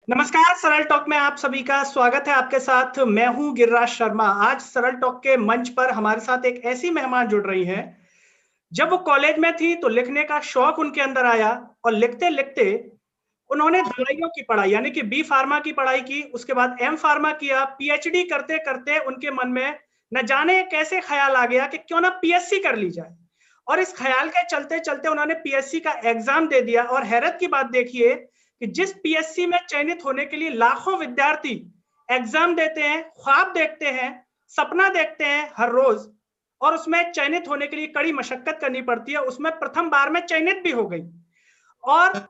नमस्कार। सरल टॉक में आप सभी का स्वागत है। आपके साथ मैं हूं गिरिराज शर्मा। आज सरल टॉक के मंच पर हमारे साथ एक ऐसी मेहमान जुड़ रही हैं। जब वो कॉलेज में थी तो लिखने का शौक उनके अंदर आया और लिखते लिखते उन्होंने दवाइयों की पढ़ाई यानी कि बी फार्मा की पढ़ाई की, उसके बाद एम फार्मा किया। पीएचडी करते करते उनके मन में न जाने कैसे ख्याल आ गया कि क्यों ना पीएससी कर ली जाए, और इस ख्याल के चलते चलते उन्होंने पीएससी का एग्जाम दे दिया। और हैरत की बात देखिए कि जिस पीएससी में चयनित होने के लिए लाखों विद्यार्थी एग्जाम देते हैं, ख्वाब देखते हैं, सपना देखते हैं हर रोज, और उसमें चयनित होने के लिए कड़ी मशक्कत करनी पड़ती है, उसमें प्रथम बार में चयनित भी हो गई। और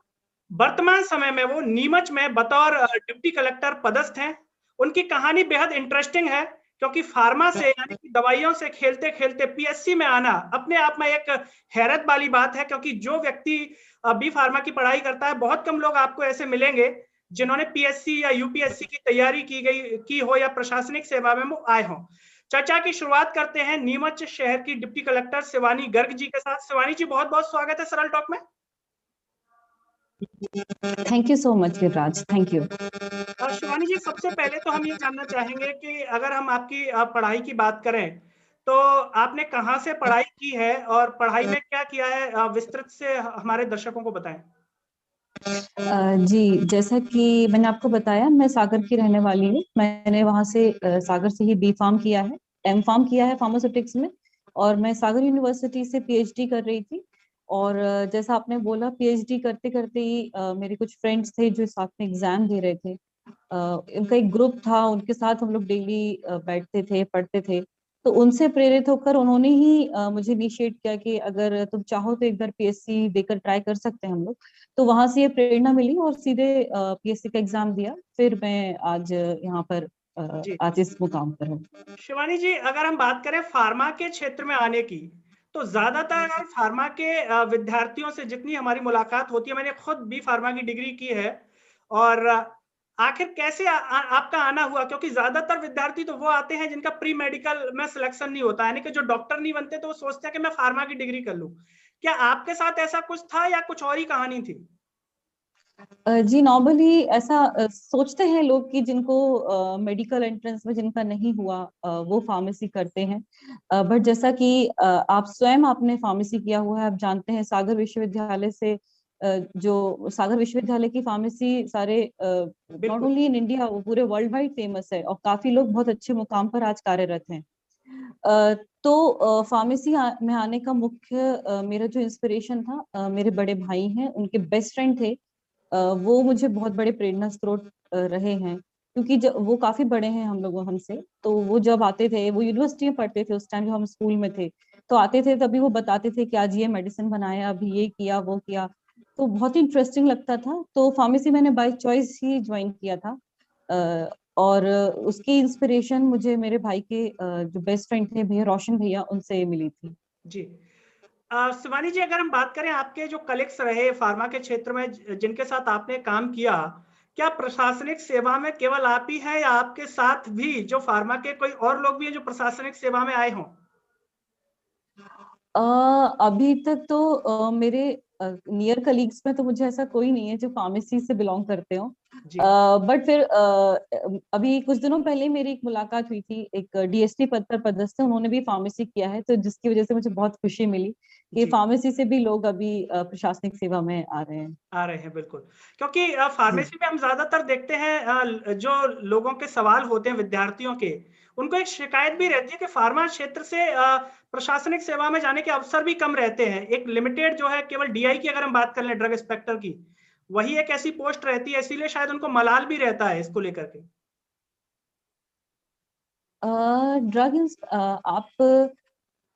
वर्तमान समय में वो नीमच में बतौर डिप्टी कलेक्टर पदस्थ हैं। उनकी कहानी बेहद इंटरेस्टिंग है, क्योंकि फार्मा से यानी कि दवाइयों से खेलते खेलते पीएससी में आना अपने आप में एक हैरत वाली बात है। क्योंकि जो व्यक्ति बी फार्मा की पढ़ाई करता है, बहुत कम लोग आपको ऐसे मिलेंगे जिन्होंने पीएससी या यूपीएससी की तैयारी की हो या प्रशासनिक सेवा में वो आए हों। चर्चा की शुरुआत करते हैं नीमच शहर की डिप्टी कलेक्टर शिवानी गर्ग जी के साथ। शिवानी जी, बहुत बहुत स्वागत है सरल टॉक में। Thank you so much Giriraj, thank you. Shivani ji, सबसे पहले तो हम ये जानना चाहेंगे कि अगर हम आपकी पढ़ाई की बात करें तो आपने कहाँ से पढ़ाई की है और पढ़ाई में क्या किया है, विस्तृत से हमारे दर्शकों को बताएं। जी, जैसा कि मैंने आपको बताया, मैं सागर की रहने वाली हूँ। मैंने वहां से सागर से ही बी फार्म किया है, एम फार्म किया है फार्मास्यूटिक्स में, और मैं सागर यूनिवर्सिटी से पीएचडी कर रही थी। और जैसा आपने बोला, पीएचडी करते करते ही मेरे कुछ फ्रेंड्स थे जो साथ में एग्जाम दे रहे थे। उनका एक ग्रुप था, उनके साथ हम लोग डेली बैठते थे, पढ़ते थे। तो उनसे प्रेरित होकर उन्होंने ही मुझे इनिशिएट किया कि अगर तुम चाहो तो एक बार पीएससी देकर ट्राई कर सकते हैं हम लोग। तो वहां से ये प्रेरणा मिली और सीधे पीएससी का एग्जाम दिया। फिर मैं आज यहाँ पर जी आज इस मुकाम पर हूँ। शिवानी जी, अगर हम बात करें फार्मा के क्षेत्र में आने की, तो ज्यादातर अगर फार्मा के विद्यार्थियों से जितनी हमारी मुलाकात होती है, मैंने खुद बी फार्मा की डिग्री की है। और आखिर कैसे आपका आना हुआ, क्योंकि ज्यादातर विद्यार्थी तो वो आते हैं जिनका प्री मेडिकल में सिलेक्शन नहीं होता, यानी कि जो डॉक्टर नहीं बनते तो वो सोचते हैं कि मैं फार्मा की डिग्री कर लूं। क्या आपके साथ ऐसा कुछ था या कुछ और ही कहानी थी? जी, नॉर्मली ऐसा सोचते हैं लोग कि जिनको मेडिकल एंट्रेंस में जिनका नहीं हुआ वो फार्मेसी करते हैं। बट जैसा कि आप स्वयं आपने फार्मेसी किया हुआ है, आप जानते हैं सागर विश्वविद्यालय से जो सागर विश्वविद्यालय की फार्मेसी सारे नॉट बिल्कुल। ओनली इन इंडिया, वो पूरे वर्ल्ड वाइड फेमस है और काफी लोग बहुत अच्छे मुकाम पर आज कार्यरत हैं। तो फार्मेसी में आने का मुख्य मेरा जो इंस्पिरेशन था, मेरे बड़े भाई हैं, उनके बेस्ट फ्रेंड थे। वो मुझे बहुत बड़े प्रेरणा स्रोत रहे हैं, क्योंकि जब वो काफी बड़े हैं हम लोगों हमसे, तो वो जब आते थे, वो यूनिवर्सिटी में पढ़ते थे उस टाइम जब हम स्कूल में थे, तो आते थे तभी वो बताते थे कि आज ये मेडिसिन बनाया, अभी ये किया वो किया। तो बहुत ही इंटरेस्टिंग लगता था। तो फार्मेसी मैंने बाय चॉइस ही ज्वाइन किया था। और उसकी इंस्पिरेशन मुझे मेरे भाई के जो बेस्ट फ्रेंड थे भैया रोशन भैया, उनसे मिली थी। जी। शिवानी जी, अगर हम बात करें आपके जो कलीग्स रहे फार्मा के क्षेत्र में जिनके साथ आपने काम किया, क्या प्रशासनिक सेवा में केवल आप ही हैं या आपके साथ भी जो फार्मा के कोई और लोग भी हैं जो प्रशासनिक सेवा में आए हों? अ, अभी तक तो मेरे नियर कलीग्स में तो मुझे ऐसा कोई नहीं है जो फार्मेसी से बिलोंग करते हो। जी बट फिर अभी कुछ दिनों पहले मेरी एक मुलाकात हुई थी, एक डीएसपी पद पर पदस्थ है, उन्होंने भी फार्मेसी किया है, तो जिसकी वजह से मुझे बहुत खुशी मिली कि जी फार्मेसी से भी लोग अभी प्रशासनिक सेवा में आ रहे हैं। आ रहे हैं, बिल्कुल। क्योंकि जी। फार्मेसी में हम ज्यादातर देखते हैं जो लोगों के सवाल होते हैं विद्यार्थियों के, उनको एक शिकायत भी रहती है कि फार्मा क्षेत्र से प्रशासनिक सेवा में जाने के अवसर भी कम रहते हैं। एक लिमिटेड जो है, केवल डीआई की अगर हम बात कर लें, ड्रग इंस्पेक्टर की, वही एक ऐसी पोस्ट रहती है, इसीलिए शायद उनको मलाल भी रहता है इसको लेकर के। ड्रग आप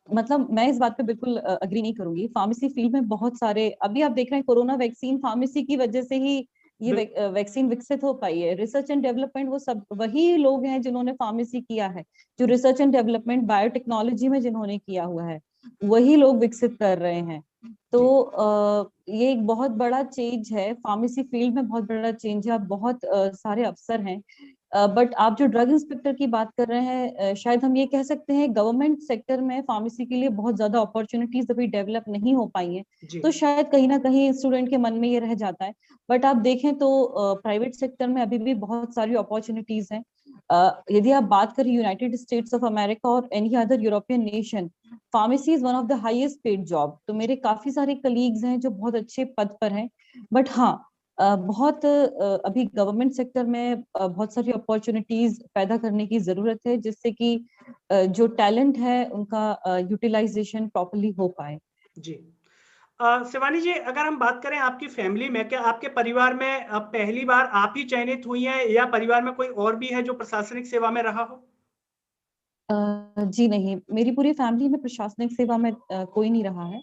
मतलब मैं इस बात पे बिल्कुल अग्री नहीं करूंगी। फार्मेसी फील्ड में बहुत सारे, अभी आप देख रहे हैं कोरोना वैक्सीन फार्मेसी की वजह से ही ये बिल्कुल। वैक्सीन विकसित हो पाई है। रिसर्च एंड डेवलपमेंट वो सब वही लोग हैं जिन्होंने फार्मेसी किया है, जो रिसर्च एंड डेवलपमेंट बायोटेक्नोलॉजी में जिन्होंने किया हुआ है, वही लोग विकसित कर रहे हैं। जी तो ये एक बहुत बड़ा चेंज है, फार्मेसी फील्ड में बहुत बड़ा चेंज है। अब बहुत सारे अवसर हैं। बट आप जो ड्रग इंस्पेक्टर की बात कर रहे हैं, शायद हम ये कह सकते हैं गवर्नमेंट सेक्टर में फार्मेसी के लिए बहुत ज्यादा अपॉर्चुनिटीज अभी डेवलप नहीं हो पाई हैं, तो शायद कहीं ना कहीं स्टूडेंट के मन में ये रह जाता है। बट आप देखें तो प्राइवेट सेक्टर में अभी भी बहुत सारी अपॉर्चुनिटीज हैं। यदि आप बात करें यूनाइटेड स्टेट्स ऑफ अमेरिका और any other European nation, pharmacy is one of the highest paid job. तो मेरे काफी सारे कलीग्स हैं जो बहुत अच्छे पद पर हैं। बट हाँ, बहुत अभी गवर्नमेंट सेक्टर में बहुत सारी अपॉर्चुनिटीज पैदा करने की जरूरत है, जिससे कि जो टैलेंट है उनका यूटिलाइजेशन प्रॉपर्ली हो पाए। जी। शिवानी जी, अगर हम बात करें आपकी फैमिली में, क्या आपके परिवार में पहली बार आप ही चयनित हुई हैं या परिवार में कोई और भी है जो प्रशासनिक सेवा में रहा हो? जी नहीं, मेरी पूरी फैमिली में प्रशासनिक सेवा में कोई नहीं रहा है।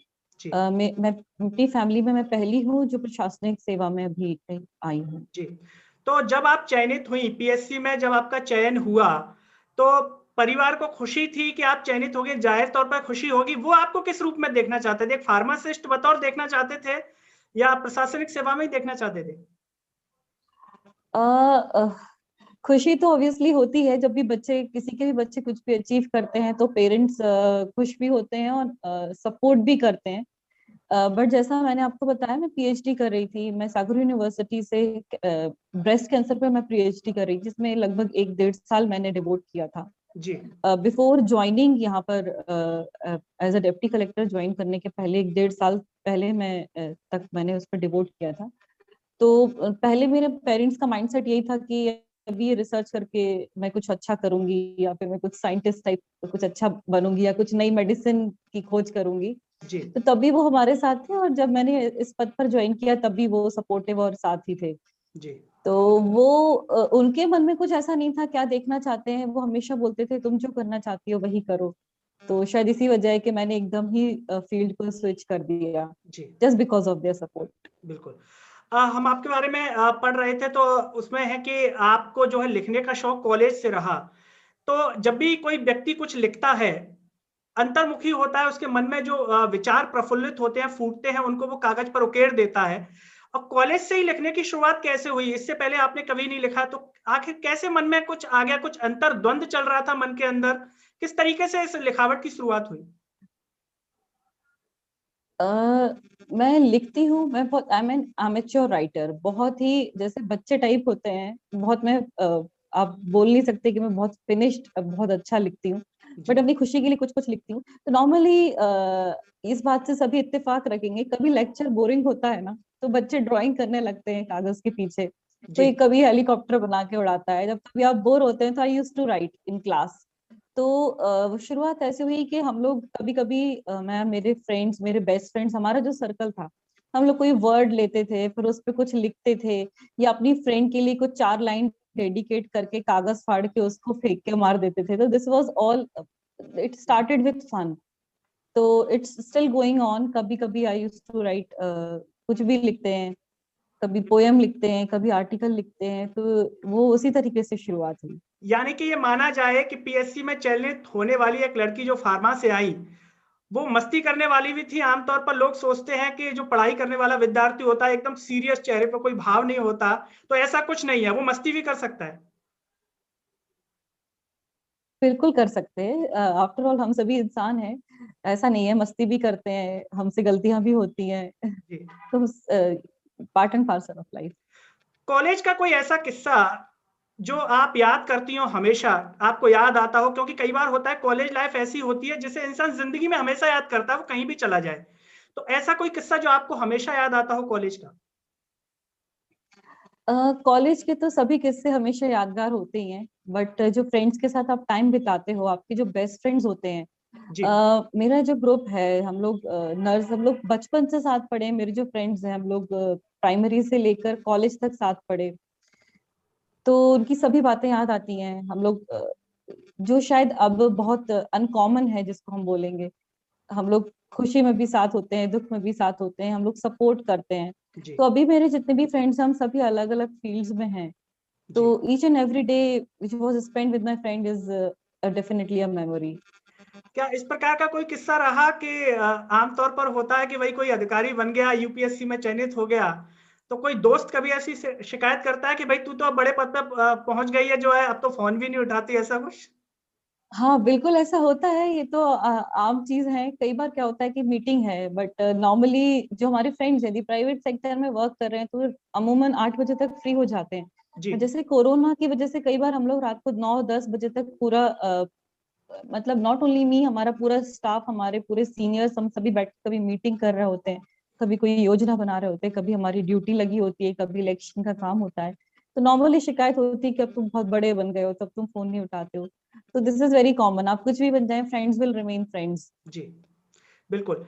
मैं अपनी फैमिली में मैं पहली हूँ जो प्रशासनिक सेवा में अभी आई हूँ। जी। तो जब आप चयनित हुई पीएससी में, जब आपका चयन हुआ, तो परिवार को खुशी थी कि आप चयनित हो गए, जाहिर तौर पर खुशी होगी। वो आपको किस रूप में देखना चाहते थे? एक फार्मासिस्ट बतौर देखना चाहते थे या प्रशासनिक सेवा में ही देखना चाहते थे? खुशी तो ऑब्वियसली होती है जब भी बच्चे, किसी के भी बच्चे कुछ भी अचीव करते हैं तो पेरेंट्स खुश भी होते हैं और सपोर्ट भी करते हैं। बट जैसा मैंने आपको बताया, मैं पीएचडी कर रही थी, मैं सागर यूनिवर्सिटी से ब्रेस्ट कैंसर पे मैं पीएचडी कर रही थी, जिसमें लगभग 1-1.5 साल मैंने डिवोट किया था। जी। बिफोर ज्वाइनिंग यहाँ पर as a deputy collector join करने के पहले 1-1.5 साल पहले तक मैंने उस पर डिवोट किया था। तो पहले मेरे पेरेंट्स का माइंडसेट यही था कि अभी ये रिसर्च करके मैं कुछ अच्छा करूंगी या फिर मैं कुछ साइंटिस्ट टाइप कुछ अच्छा बनूंगी या कुछ नई मेडिसिन की खोज करूंगी। जी। तो तभी वो हमारे साथ थे, और जब मैंने इस पद पर ज्वाइन किया तब भी वो सपोर्टिव और साथ ही थे। जी। तो वो उनके मन में कुछ ऐसा नहीं था क्या देखना चाहते हैं, वो हमेशा बोलते थे तुम जो करना चाहती हो वही करो। तो शायद इसी वजह है कि मैंने एकदम ही फील्ड को स्विच कर दिया, just because of their support. बिल्कुल। हम आपके बारे में पढ़ रहे थे, तो उसमें है कि आपको जो है लिखने का शौक कॉलेज से रहा। तो जब भी कोई व्यक्ति कुछ लिखता है, अंतर्मुखी होता है, उसके मन में जो विचार प्रफुल्लित होते हैं, फूटते हैं, उनको वो कागज पर उकेर देता है। और कॉलेज से ही लिखने की शुरुआत कैसे हुई? इससे पहले आपने कभी नहीं लिखा, तो आखिर कैसे मन में कुछ आ गया? कुछ अंतर्द्वंद चल रहा था मन के अंदर? किस तरीके से इस लिखावट की शुरुआत हुई? मैं लिखती हूँ, मैं बहुत आई एम एमेच्योर राइटर, बहुत ही जैसे बच्चे टाइप होते हैं बहुत। मैं आप बोल नहीं सकते कि मैं बहुत फिनिश्ड बहुत अच्छा लिखती हूँ, बट अपनी खुशी के लिए कुछ कुछ लिखती हूँ। तो नॉर्मली इस बात से सभी इत्तेफाक रखेंगे, कभी लेक्चर बोरिंग होता है ना तो बच्चे ड्राइंग करने लगते हैं कागज के पीछे, कोई कभी हेलीकॉप्टर बना के उड़ाता है। जब कभी आप बोर होते हैं तो I used to write in class. तो शुरुआत ऐसे हुई कि हम लोग कभी कभी मैं, मेरे फ्रेंड्स, मेरे बेस्ट फ्रेंड्स, हमारा जो सर्कल था, हम लोग कोई वर्ड लेते थे फिर उस पर कुछ लिखते थे, या अपनी फ्रेंड के लिए कुछ 4 लाइन डेडिकेट करके कागज फाड़ के उसको फेंक के मार देते थे। तो this was all, it started with fun, तो इट्स स्टिल गोइंग ऑन। कभी कभी आई यूज्ड टू राइट, कुछ भी लिखते हैं, कभी पोएम लिखते हैं, कभी आर्टिकल लिखते हैं, तो वो उसी तरीके से शुरुआत हुई। यानी कि ये माना जाए कि पीएससी में चयनित होने वाली एक लड़की जो फार्मा से आई, वो मस्ती करने वाली भी थी। आमतौर पर लोग सोचते हैं कि जो पढ़ाई करने वाला विद्यार्थी होता है एकदम सीरियस, चेहरे पर कोई भाव नहीं होता, तो ऐसा कुछ नहीं है, वो मस्ती भी कर सकता है। बिल्कुल कर सकते हैं, आफ्टर ऑल हम सभी इंसान हैं, ऐसा नहीं है, मस्ती भी करते हैं, हमसे गलतियां भी होती हैं। तो part and parcel of life. College का कोई ऐसा किस्सा जो आप याद करती हो, हमेशा आपको याद आता हो? क्योंकि कई बार होता है कॉलेज लाइफ ऐसी होती है जिसे इंसान जिंदगी में हमेशा याद करता है, वो कहीं भी चला जाए। तो ऐसा कोई किस्सा जो आपको हमेशा याद आता हो कॉलेज का? कॉलेज के तो सभी किस्से हमेशा यादगार होते ही हैं, बट जो फ्रेंड्स के साथ आप टाइम बिताते हो, आपके जो बेस्ट फ्रेंड्स होते हैं, मेरा जो ग्रुप है, हम लोग नर्स, हम लोग बचपन से साथ पढ़े हैं। मेरे जो फ्रेंड्स हैं, हम लोग प्राइमरी से लेकर कॉलेज तक साथ पढ़े, तो उनकी सभी बातें याद आती हैं। हम लोग जो शायद अब बहुत अनकॉमन है जिसको हम बोलेंगे, हम लोग खुशी में भी साथ होते हैं, दुख में भी साथ होते हैं, हम लोग सपोर्ट करते हैं। तो अभी मेरे जितने भी फ्रेंड्स हैं, हम सभी अलग अलग फील्ड्स में हैं। तो each and every day which was spent with my friend is definitely a memory. क्या इस प्रकार का कोई किस्सा रहा कि आमतौर पर होता है कि भाई कोई अधिकारी बन गया, यूपीएससी में चयनित हो गया, तो कोई दोस्त कभी ऐसी शिकायत करता है कि भाई तू तो अब बड़े पद पे पहुंच गई है जो है, अब तो फोन भी नहीं उठाती, ऐसा कुछ? हाँ बिल्कुल ऐसा होता है, ये तो आम चीज है। कई बार क्या होता है कि मीटिंग है, बट नॉर्मली जो हमारे फ्रेंड्स हैं, प्राइवेट सेक्टर में वर्क कर रहे हैं, तो अमूमन 8 बजे तक फ्री हो जाते हैं। जी। और जैसे कोरोना की वजह से कई बार हम लोग रात को 9-10 बजे तक पूरा मतलब नॉट ओनली मी, हमारा पूरा स्टाफ, हमारे पूरे सीनियर्स, हम सभी बैठ के कभी मीटिंग कर रहे होते हैं, कभी कोई योजना बना रहे होते हैं, कभी हमारी ड्यूटी लगी होती है, कभी इलेक्शन का काम होता है। तो नॉर्मली शिकायत होती है कि अब तुम बहुत बड़े बन गए हो, तब तुम फोन नहीं उठाते हो। तो दिस इज वेरी कॉमन, आप कुछ भी बन जाए, फ्रेंड्स विल रिमेन फ्रेंड्स। जी, बिल्कुल।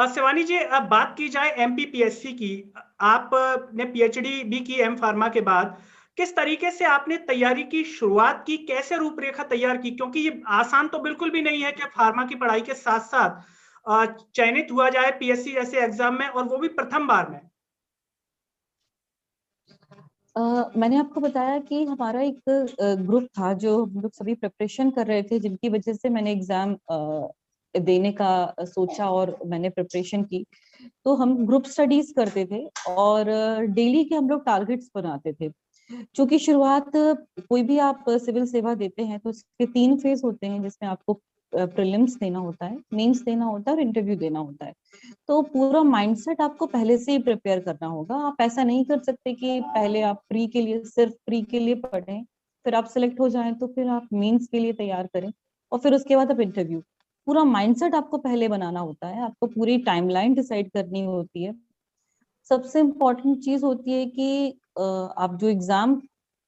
शिवानी जी, अब बात की जाए एमपीपीएससी की, आपने पीएचडी भी की एम फार्मा के बाद, किस तरीके से आपने तैयारी की शुरुआत की, कैसे रूपरेखा तैयार की? क्योंकि ये आसान तो बिल्कुल भी नहीं है कि फार्मा की पढ़ाई के साथ साथ चयनित हुआ जाए पीएससी जैसे एग्जाम में, और वो भी प्रथम बार में। मैंने आपको बताया कि हमारा एक ग्रुप था जो हम लोग सभी प्रिपरेशन कर रहे थे, जिनकी वजह से मैंने एग्जाम देने का सोचा और मैंने प्रिपरेशन की। तो हम ग्रुप स्टडीज करते थे और डेली के हम लोग टारगेट्स बनाते थे। क्योंकि शुरुआत, कोई भी आप सिविल सेवा देते हैं तो उसके 3 फेज होते हैं, जिसमें आपको प्रीलिम्स देना होता है, मेंस देना होता है और इंटरव्यू देना होता है। तो पूरा माइंडसेट आपको पहले से ही प्रिपेयर करना होगा। आप ऐसा नहीं कर सकते कि पहले आप प्री के लिए, सिर्फ प्री के लिए पढ़ें, फिर आप सिलेक्ट हो जाएं तो फिर आप मेंस के लिए तैयार करें और फिर उसके बाद आप इंटरव्यू। पूरा माइंडसेट आपको पहले बनाना होता है, आपको पूरी टाइमलाइन डिसाइड करनी होती है। सबसे इम्पोर्टेंट चीज होती है कि आप जो एग्जाम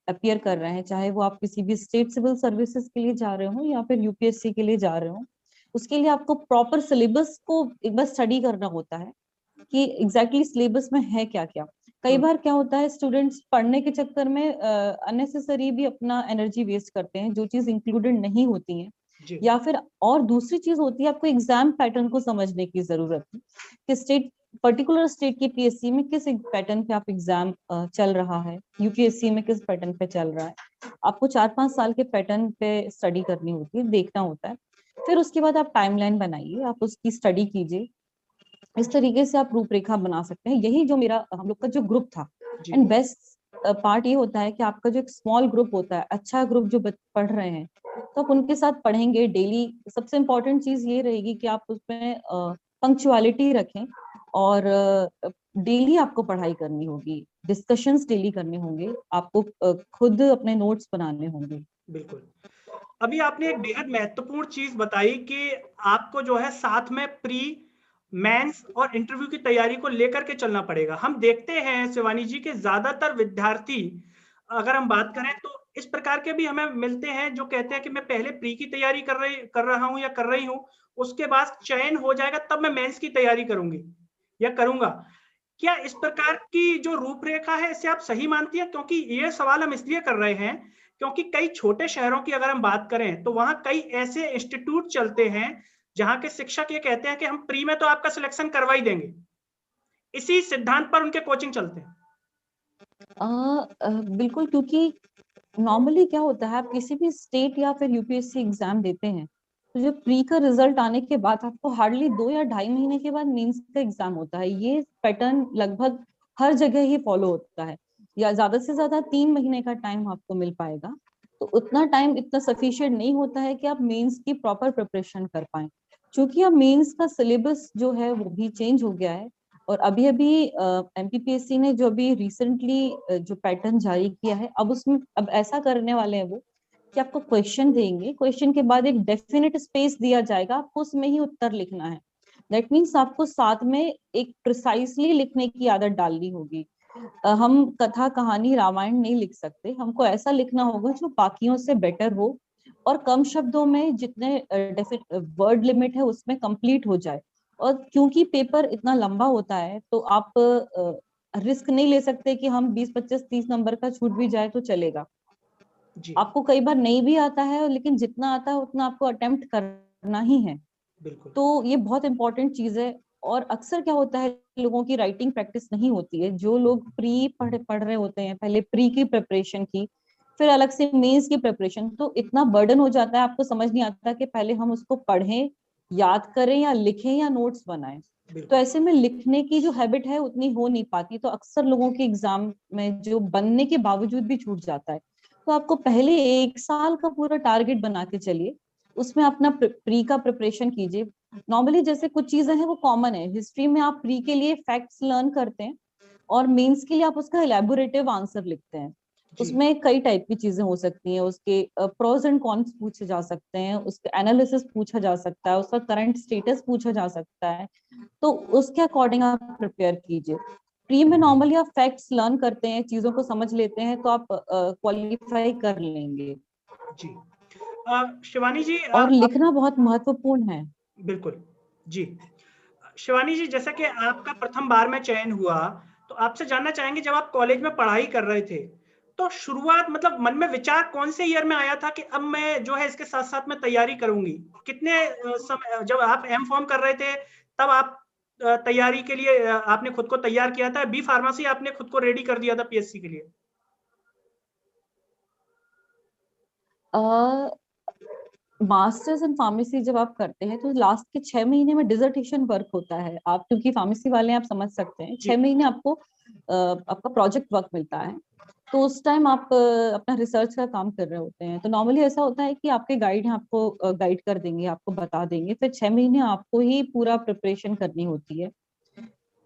अपियर कर रहे हैं, चाहे वो आप किसी भी स्टेट सिविल सर्विसेज के लिए जा रहे हो या फिर यूपीएससी के लिए जा रहे हो, उसके लिए आपको प्रॉपर सिलेबस को एक बार स्टडी करना होता है कि एग्जैक्टली सिलेबस में है क्या क्या। कई बार क्या होता है, स्टूडेंट्स पढ़ने के चक्कर में अननेसेसरी भी अपना एनर्जी वेस्ट करते हैं, जो चीज इंक्लूडेड नहीं होती है। जी। या फिर और दूसरी चीज होती है, आपको एग्जाम पैटर्न को समझने की जरूरत है कि स्टेट, पर्टिकुलर स्टेट की पीएससी में किस पैटर्न पे आप एग्जाम चल रहा है, यूपीएससी में किस पैटर्न पे चल रहा है। आपको 4-5 साल के पैटर्न पे स्टडी करनी होती है, देखना होता है। फिर उसके बाद आप टाइमलाइन बनाइए, आप उसकी स्टडी कीजिए। इस तरीके से आप रूपरेखा बना सकते हैं। यही जो मेरा, हम लोग का जो ग्रुप था। जी। एंड बेस्ट पार्ट ये होता है कि आपका जो एक स्मॉल ग्रुप होता है, अच्छा ग्रुप जो पढ़ रहे हैं, तो आप उनके साथ पढ़ेंगे डेली। सबसे इम्पोर्टेंट चीज ये रहेगी कि आप उसमें पंक्चुअलिटी रखें और डेली आपको पढ़ाई करनी होगी, डिस्कशंस डेली करने होंगे, आपको खुद अपने नोट्स बनाने होंगे। बिल्कुल। अभी आपने एक बेहद महत्वपूर्ण चीज बताई कि आपको जो है साथ में प्री, मेंस और इंटरव्यू की तैयारी को लेकर के चलना पड़ेगा। हम देखते हैं शिवानी जी के ज्यादातर विद्यार्थी, अगर हम बात करें तो इस प्रकार के भी हमें मिलते हैं जो कहते हैं कि मैं पहले प्री की तैयारी कर रहा हूं या कर रही हूं, उसके बाद चयन हो जाएगा तब मैं मेंस की तैयारी करूंगी या करूंगा। क्या इस प्रकार की जो रूपरेखा है इसे आप सही मानती हैं? क्योंकि ये सवाल हम इसलिए कर रहे हैं क्योंकि कई छोटे शहरों की अगर हम बात करें तो वहां कई ऐसे इंस्टीट्यूट चलते हैं जहां के शिक्षक ये कहते हैं कि हम प्री में तो आपका सिलेक्शन करवा ही देंगे, इसी सिद्धांत पर उनके कोचिंग चलते हैं। बिल्कुल, क्योंकि नॉर्मली क्या होता है, आप किसी भी स्टेट या फिर यूपीएससी एग्जाम देते हैं, तो जो प्री का रिजल्ट आने के बाद आपको हार्डली 2 या 2.5 महीने के बाद मेंस का एग्जाम होता है। ये पैटर्न लगभग हर जगह ही फॉलो होता है, या ज्यादा से ज्यादा 3 महीने का टाइम आपको मिल पाएगा। तो उतना टाइम इतना सफिशिएंट नहीं होता है कि आप मेंस की प्रॉपर प्रिपरेशन कर पाए। क्योंकि अब मेंस का सिलेबस जो है वो भी चेंज हो गया है। और अभी अभी एमपीपीएससी ने जो अभी रिसेंटली जो पैटर्न जारी किया है, अब उसमें अब ऐसा करने वाले हैं वो कि आपको क्वेश्चन देंगे, क्वेश्चन के बाद एक डेफिनेट स्पेस दिया जाएगा, आपको उसमें ही उत्तर लिखना है। दैट मीन्स आपको साथ में एक प्रिसाइसली लिखने की आदत डालनी होगी। हम कथा कहानी रामायण नहीं लिख सकते, हमको ऐसा लिखना होगा जो बाकियों से बेटर हो और कम शब्दों में, जितने वर्ड लिमिट है उसमें कंप्लीट हो जाए। और क्योंकि पेपर इतना लंबा होता है तो आप रिस्क नहीं ले सकते कि हम 20, 25, 30 नंबर का छूट भी जाए तो चलेगा। जी। आपको कई बार नहीं भी आता है, लेकिन जितना आता है उतना आपको अटेम्प्ट करना ही है। बिल्कुल। तो ये बहुत इंपॉर्टेंट चीज है। और अक्सर क्या होता है, लोगों की राइटिंग प्रैक्टिस नहीं होती है। जो लोग प्री पढ़ रहे होते हैं, पहले प्री की प्रिपरेशन की, फिर अलग से मेंस की प्रिपरेशन, तो इतना बर्डन हो जाता है, आपको समझ नहीं आता कि पहले हम उसको पढ़ें, याद करें या लिखें या नोट्स बनाएं। तो ऐसे में लिखने की जो हैबिट है उतनी हो नहीं पाती, तो अक्सर लोगों के एग्जाम में जो बनने के बावजूद भी छूट जाता है। तो आपको पहले 1 साल का पूरा टारगेट बना के चलिए, उसमें अपना प्री का प्रिपरेशन कीजिए। नॉर्मली जैसे कुछ चीजें हैं वो कॉमन है, हिस्ट्री में आप प्री के लिए फैक्ट्स लर्न करते हैं और मेंस के लिए आप उसका इलेबोरेटिव आंसर लिखते हैं। जी उसमें कई टाइप की चीजें हो सकती हैं, उसके प्रोज एंड कॉन्स पूछे जा सकते हैं, उसके एनालिसिस पूछा जा सकता है, उसका करंट स्टेटस पूछा जा सकता है। तो उसके अकॉर्डिंग आप प्रिपेयर कीजिए। प्री में नॉर्मली आप फैक्ट्स लर्न करते हैं, चीजों को समझ लेते हैं, तो आप क्वालिफाई कर लेंगे। जी। शिवानी जी, और आप लिखना बहुत महत्वपूर्ण है। बिल्कुल जी। शिवानी जी, जैसा कि आपका प्रथम बार में चयन हुआ, तो आपसे जानना चाहेंगे, जब आप कॉलेज में पढ़ाई कर रहे थे, तो शुरुआत मतलब मन में विचार कौन से ईयर में आया था कि अब मैं जो है इसके साथ साथ में तैयारी करूंगी? कितने समय जब आप एम फॉर्म कर रहे थे, तब आप तैयारी के लिए आपने खुद को तैयार किया था? बी फार्मेसी आपने खुद को रेडी कर दिया था पीएससी के लिए? मास्टर्स इन फार्मेसी जब आप करते हैं तो लास्ट के 6 महीने में डिसर्टेशन वर्क होता है। आप क्योंकि फार्मेसी वाले हैं, आप समझ सकते हैं, जी 6 महीने आपको आपका प्रोजेक्ट वर्क मिलता है। तो उस टाइम आप अपना रिसर्च का काम कर रहे होते हैं। तो नॉर्मली ऐसा होता है कि आपके गाइड हैं, आपको गाइड कर देंगे, आपको बता देंगे, फिर 6 महीने आपको ही पूरा प्रिपरेशन करनी होती है।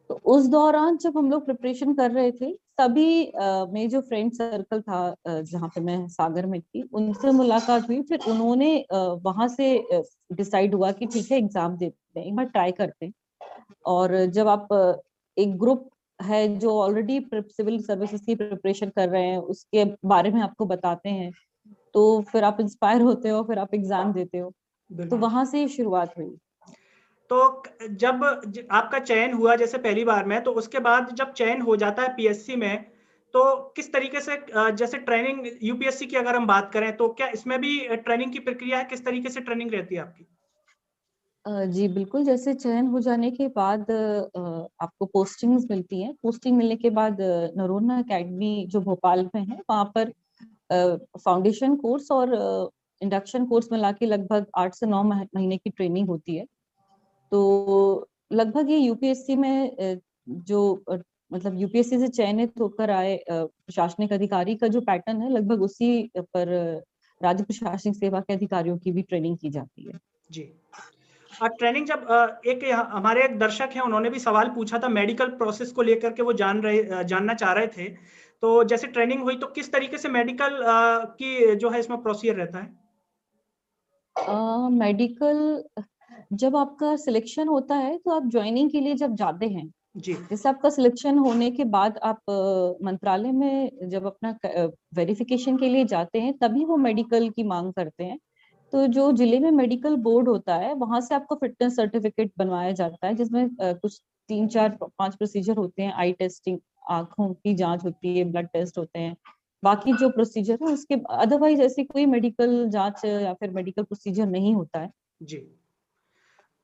तो उस दौरान जब हम लोग प्रिपरेशन कर रहे थे, तभी मेरे जो फ्रेंड सर्कल था जहाँ पे मैं सागर में थी, उनसे मुलाकात हुई। फिर उन्होंने वहां से डिसाइड हुआ कि ठीक है एग्जाम देते हैं, एक बार ट्राई करते हैं। और जब आप एक ग्रुप है जो ऑलरेडी सिविल सर्विसेज की प्रिपरेशन कर रहे हैं, उसके बारे में आपको बताते हैं, तो फिर आप इंस्पायर होते हो, फिर आप एग्जाम देते हो। तो बिल्कुल। वहां से शुरुआत हुई। तो जब आपका चयन हुआ जैसे पहली बार में, तो उसके बाद जब चयन हो जाता है पीएससी में, तो किस तरीके से जैसे ट्रेनिंग यूपीएससी की अगर हम बात करें, तो क्या इसमें भी ट्रेनिंग की प्रक्रिया है? किस तरीके से ट्रेनिंग रहती है आपकी? जी बिल्कुल, जैसे चयन हो जाने के बाद आपको पोस्टिंग्स मिलती हैं। पोस्टिंग मिलने के बाद नरोन्ना एकेडमी जो भोपाल में है, वहाँ पर फाउंडेशन कोर्स और इंडक्शन कोर्स मिला के लगभग 8 से 9 महीने की ट्रेनिंग होती है। तो लगभग ये यूपीएससी में जो मतलब यूपीएससी से चयनित होकर आए प्रशासनिक अधिकारी का जो पैटर्न है, लगभग उसी पर राज्य प्रशासनिक सेवा के अधिकारियों की भी ट्रेनिंग की जाती है। जी। ट्रेनिंग जब हमारे एक दर्शक हैं, उन्होंने भी सवाल पूछा था मेडिकल प्रोसेस को लेकर के, वो जानना चाह रहे थे। तो जैसे ट्रेनिंग हुई, तो किस तरीके से मेडिकल की जो है इसमें प्रोसीजर रहता है? मेडिकल जब आपका सिलेक्शन होता है, तो आप ज्वाइनिंग के लिए जब जाते हैं, जी जैसे आपका सिलेक्शन होने के बाद आप मंत्रालय में जब अपना वेरिफिकेशन के लिए जाते हैं, तभी वो मेडिकल की मांग करते हैं। तो जो जिले में मेडिकल बोर्ड होता है, वहां से आपको फिटनेस सर्टिफिकेट बनवाया जाता है, जिसमें कुछ 3 4 5 प्रोसीजर होते हैं। आई टेस्टिंग, आंखों की जांच होती है, ब्लड टेस्ट होते हैं, बाकी जो प्रोसीजर है उसके अदरवाइज ऐसी कोई मेडिकल जांच या फिर मेडिकल प्रोसीजर नहीं होता है। जी।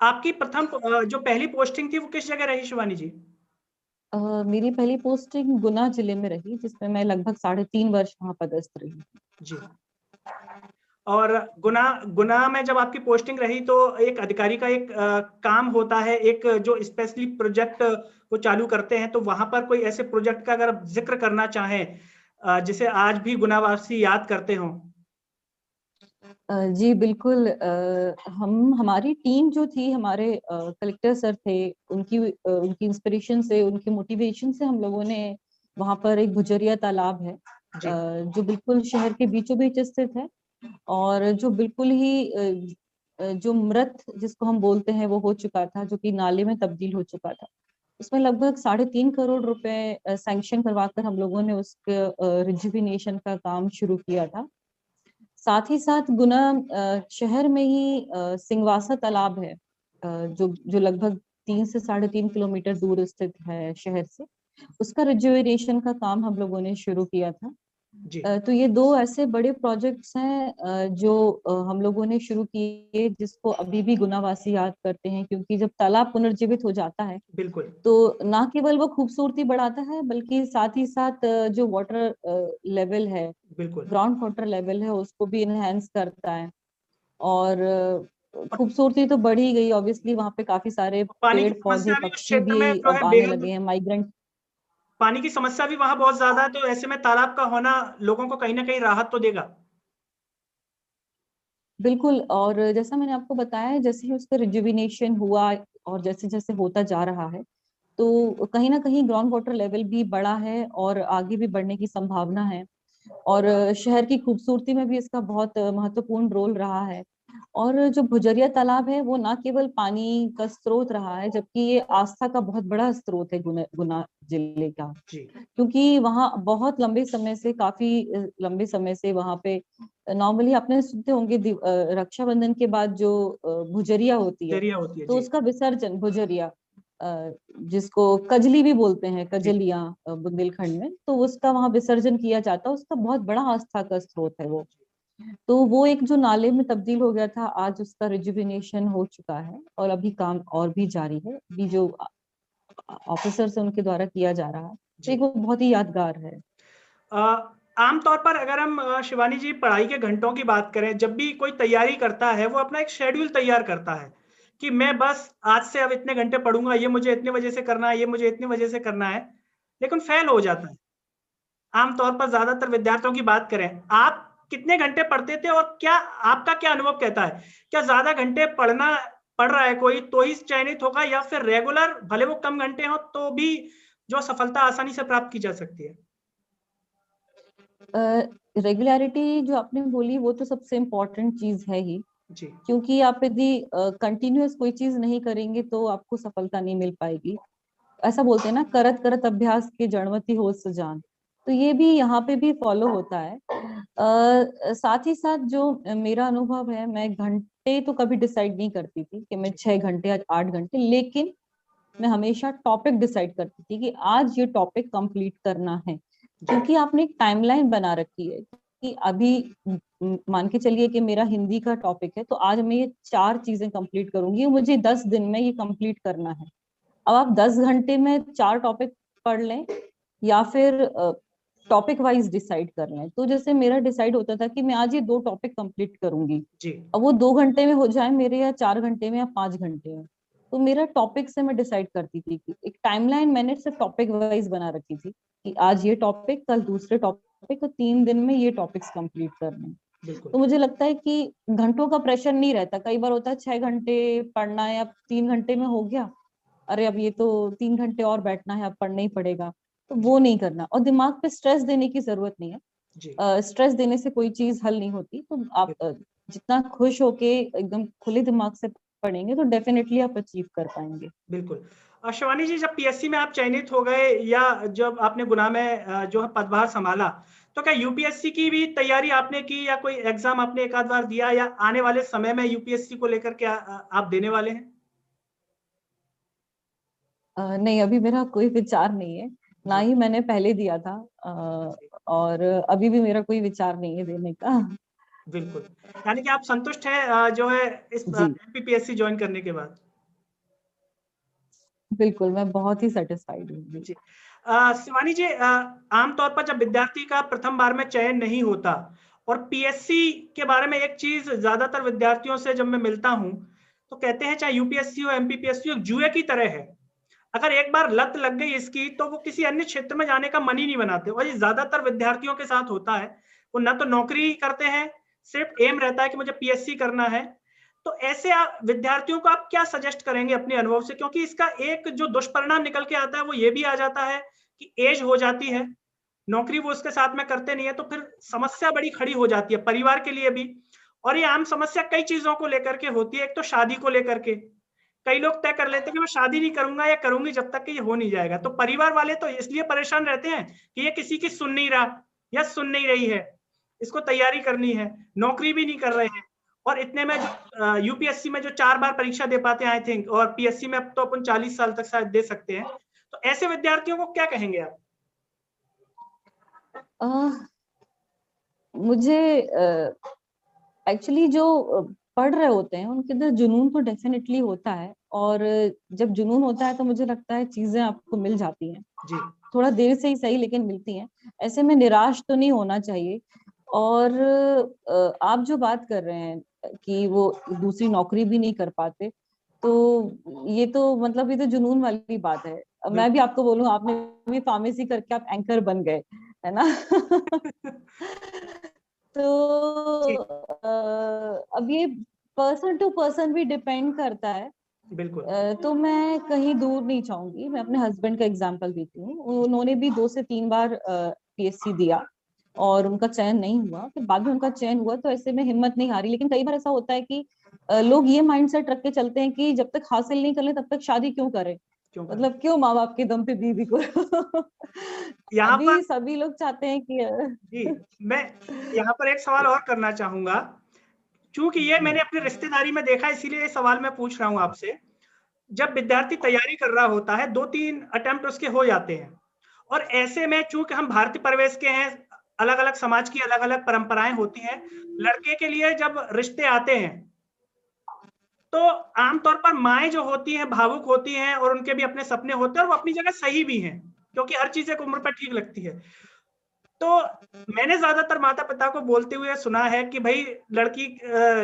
आपकी प्रथम जो पहली पोस्टिंग थी, वो किस जगह रही शिवानी जी? मेरी पहली पोस्टिंग गुना जिले में रही, जिसमें मैं लगभग 3.5 वर्ष वहां पदस्थ रही। जी। और गुना गुना में जब आपकी पोस्टिंग रही, तो एक अधिकारी का एक काम होता है, एक जो स्पेशली प्रोजेक्ट वो चालू करते हैं, तो वहां पर कोई ऐसे प्रोजेक्ट का अगर आप जिक्र करना चाहें, जिसे आज भी गुनावासी याद करते हो? जी बिल्कुल, हम हमारी टीम जो थी, हमारे कलेक्टर सर थे, उनकी इंस्पिरेशन से, उनके मोटिवेशन से हम लोगों ने वहां पर एक भुजरिया तालाब है जी जो बिल्कुल शहर के बीचों बीच स्थित है, और जो बिल्कुल ही जो मृत जिसको हम बोलते हैं वो हो चुका था, जो कि नाले में तब्दील हो चुका था। उसमें लगभग 3.5 करोड़ रुपए सैंक्शन करवाकर हम लोगों ने उसके रिजुविनेशन का काम शुरू किया था। साथ ही साथ गुना शहर में ही सिंगवासा तालाब है, जो लगभग 3 से 3.5 किलोमीटर दूर स्थित है शहर से। उसका रिजुविनेशन का काम हम लोगों ने शुरू किया था। जी तो ये दो ऐसे बड़े प्रोजेक्ट्स हैं जो हम लोगों ने शुरू किए, जिसको अभी भी गुनावासी याद करते हैं, क्योंकि जब तालाब पुनर्जीवित हो जाता है, बिल्कुल तो ना केवल वो खूबसूरती बढ़ाता है, बल्कि साथ ही साथ जो वाटर लेवल है, बिल्कुल। ग्राउंड वाटर लेवल है, उसको भी इनहेंस करता है। और खूबसूरती तो बढ़ ही गई ऑब्वियसली, वहां पे काफी सारे पानी की पेड़ पौधे समस्या भी उस पक्षी क्षेत्र भी में जो है अब आने बेहद, लगे हैं, माइग्रेंट। पानी की समस्या भी वहां बहुत ज्यादा है, तो ऐसे में तालाब का होना लोगों को कहीं ना कहीं राहत तो देगा। बिल्कुल, और जैसा मैंने आपको बताया, जैसे ही उसका रिजुविनेशन हुआ और जैसे जैसे होता जा रहा है, तो कहीं ना कहीं ग्राउंड वाटर लेवल भी बढ़ा है और आगे भी बढ़ने की संभावना है। और शहर की खूबसूरती में भी इसका बहुत महत्वपूर्ण रोल रहा है। और जो भुजरिया तालाब है वो ना केवल पानी का स्रोत रहा है, जबकि ये आस्था का बहुत बड़ा स्रोत है गुना जिले का। जी क्योंकि वहाँ बहुत लंबे समय से, काफी लंबे समय से वहाँ पे नॉर्मली आपने सुनते होंगे रक्षाबंधन के बाद जो भुजरिया होती है, जरिया होती है तो जी। उसका विसर्जन भुजरिया, जिसको कजली भी बोलते हैं, जी कजलियां बुंदेलखंड में, तो उसका वहां विसर्जन किया जाता है। उसका बहुत बड़ा आस्था का स्रोत है वो। तो वो एक जो नाले में तब्दील हो गया था, आज उसका रिजुविनेशन हो चुका है और अभी काम और भी जारी है, अभी जो ऑफिसर्स है उनके द्वारा किया जा रहा है। तो एक जी। वो बहुत ही यादगार है। आमतौर पर अगर हम शिवानी जी पढ़ाई के घंटों की बात करें, जब भी कोई तैयारी करता है वो अपना एक शेड्यूल तैयार करता है कि मैं बस आज से अब इतने घंटे पढ़ूंगा, ये मुझे इतने बजे से करना है, ये मुझे इतने बजे से करना है, लेकिन फेल हो जाता है। आमतौर पर ज्यादातर विद्यार्थियों की बात करें, आप कितने घंटे पढ़ते थे और क्या आपका क्या अनुभव कहता है, क्या ज्यादा घंटे पढ़ रहा है कोई तो ही चयनित होगा, या फिर रेगुलर भले वो कम घंटे हो तो भी जो सफलता आसानी से प्राप्त की जा सकती है? रेगुलरिटी जो आपने बोली वो तो सबसे इम्पोर्टेंट चीज है ही। जी क्योंकि आप यदि कंटिन्यूअस कोई चीज नहीं करेंगे तो आपको सफलता नहीं मिल पाएगी। ऐसा बोलते हैं ना, करत करत अभ्यास के जड़मति होत सजान। तो ये भी यहाँ पे भी फॉलो होता है। साथ ही साथ जो मेरा अनुभव है, मैं घंटे तो कभी डिसाइड नहीं करती थी कि मैं जी 6 घंटे या 8 घंटे, लेकिन मैं हमेशा टॉपिक डिसाइड करती थी कि आज ये टॉपिक कंप्लीट करना है। जी क्योंकि आपने एक टाइमलाइन बना रखी है कि अभी मान के चलिए कि मेरा हिंदी का टॉपिक है, तो आज मैं ये 4 चीजें कंप्लीट करूंगी, मुझे 10 दिन में ये कंप्लीट करना है। अब आप 10 घंटे में 4 टॉपिक पढ़ लें या फिर टॉपिक वाइज डिसाइड कर लें। तो जैसे मेरा डिसाइड होता था कि मैं आज ये 2 टॉपिक कंप्लीट करूंगी। जी अब वो 2 घंटे में हो जाए मेरे, या 4 घंटे में, या 5 घंटे में, तो मेरा टॉपिक से मैं डिसाइड करती थी कि एक टाइमलाइन मैंने सिर्फ टॉपिक वाइज बना रखी थी कि आज ये टॉपिक, कल दूसरे टॉपिक, और 3 दिन में ये टॉपिक्स कंप्लीट करने हैं। बिल्कुल। तो मुझे लगता है कि घंटों का प्रेशर नहीं रहता। कई बार होता है 6 घंटे पढ़ना है, अब 3 घंटे में हो गया, अरे अब ये तो 3 घंटे और बैठना है, अब पढ़ना ही पड़ेगा। तो जी वो नहीं करना, और दिमाग पे स्ट्रेस देने की जरूरत नहीं जी है। स्ट्रेस देने से कोई चीज हल नहीं होती। तो आप बिल्कुल। जितना खुश होके एकदम खुले दिमाग से पढ़ेंगे तो डेफिनेटली आप अचीव कर पाएंगे। बिल्कुल। शिवानी जी, जब पीएससी में आप चयनित हो गए या जब आपने गुना में जो है पदभार संभाला, तो क्या यूपीएससी की भी तैयारी आपने की या कोई एग्जाम आपने एक आध बार दिया, या आने वाले समय में यूपीएससी को लेकर के आप देने वाले हैं? नहीं, अभी मेरा कोई विचार नहीं है, ना जी ही मैंने पहले दिया था। जी और अभी भी मेरा कोई विचार नहीं है देने का। बिल्कुल। यानी कि आप संतुष्ट हैं जो है इस जी एमपीपीएससी ज्वाइन करने के बाद? बिल्कुल, मैं बहुत ही सेटिस्फाइड हूँ जी। जी। शिवानी जी, आमतौर पर जब विद्यार्थी का प्रथम बार में चयन नहीं होता, और पीएससी के बारे में एक चीज ज्यादातर विद्यार्थियों से जब मैं मिलता हूं, तो कहते हैं चाहे यूपीएससी हो एमपीपीएससी हो, एक जुए की तरह है। अगर एक बार लत लग गई इसकी तो वो किसी अन्य क्षेत्र में जाने का मन ही नहीं बनाते, और ये ज्यादातर विद्यार्थियों के साथ होता है। वो ना तो नौकरी करते हैं, सिर्फ एम रहता है कि मुझे पीएससी करना है। तो ऐसे विद्यार्थियों को आप क्या सजेस्ट करेंगे अपने अनुभव से, क्योंकि इसका एक जो दुष्परिणाम निकल के आता है वो ये भी आ जाता है कि एज हो जाती है, नौकरी वो उसके साथ में करते नहीं है, तो फिर समस्या बड़ी खड़ी हो जाती है परिवार के लिए भी। और ये आम समस्या कई चीजों को लेकर के होती है। एक तो शादी को लेकर के कई लोग तय कर लेते हैं कि मैं शादी नहीं करूंगा या करूंगी जब तक कि ये हो नहीं जाएगा, तो परिवार वाले तो इसलिए परेशान रहते हैं कि ये किसी की सुन नहीं रहा या सुन नहीं रही है, इसको तैयारी करनी है, नौकरी भी नहीं कर रहे हैं। और इतने में जो यूपीएससी में जो 4 बार परीक्षा दे पाते हैं आई थिंक, और पीएससी में अब तो अपन 40 साल तक शायद दे सकते हैं, तो ऐसे विद्यार्थियों को क्या कहेंगे आप? अह, मुझे एक्चुअली जो पढ़ रहे होते हैं उनके अंदर जुनून तो डेफिनेटली होता है। और जब जुनून होता है तो मुझे लगता है चीजें आपको मिल जाती हैं, जी थोड़ा देर से ही सही, लेकिन मिलती हैं। ऐसे में निराश तो नहीं होना चाहिए। और आप जो बात कर रहे हैं कि वो दूसरी नौकरी भी नहीं कर पाते। तो ये तो मतलब ये तो जुनून वाली बात है। मैं भी आपको बोलूं, आपने भी फार्मेसी करके आप एंकर बन गए, है ना। तो जी अब ये पर्सन टू पर्सन भी डिपेंड करता है। बिल्कुल। तो मैं कहीं दूर नहीं चाहूंगी, मैं अपने हस्बैंड का एग्जांपल देती हूँ। उन्होंने भी 2 से 3 बार पीएससी दिया और उनका चयन नहीं हुआ, फिर बाद में उनका चयन हुआ। तो ऐसे में हिम्मत नहीं हारी। लेकिन कई बार ऐसा होता है कि लोग ये माइंडसेट रख के चलते हैं कि जब तक हासिल नहीं कर ले तब तक शादी क्यों करें, क्यों करें। मतलब क्यों माँ बाप के दम पे बीवी को। यहाँ पर अभी सभी लोग चाहते हैं कि जी, मैं यहाँ पर एक सवाल और करना चाहूंगा, क्योंकि ये जी मैंने अपनी रिश्तेदारी में देखा, इसीलिए ये सवाल मैं पूछ रहा हूँ आपसे। जब विद्यार्थी तैयारी कर रहा होता है, 2-3 अटेम्प्ट उसके हो जाते हैं, और ऐसे में चूंकि हम भारतीय परिवेश के हैं, अलग अलग समाज की अलग अलग परंपराएं होती हैं, लड़के के लिए जब रिश्ते आते हैं तो आमतौर पर माएँ जो होती हैं भावुक होती हैं, और उनके भी अपने सपने होते हैं, और वो अपनी जगह सही भी हैं, क्योंकि हर चीज एक उम्र पर ठीक लगती है। तो मैंने ज्यादातर माता पिता को बोलते हुए सुना है कि भाई लड़की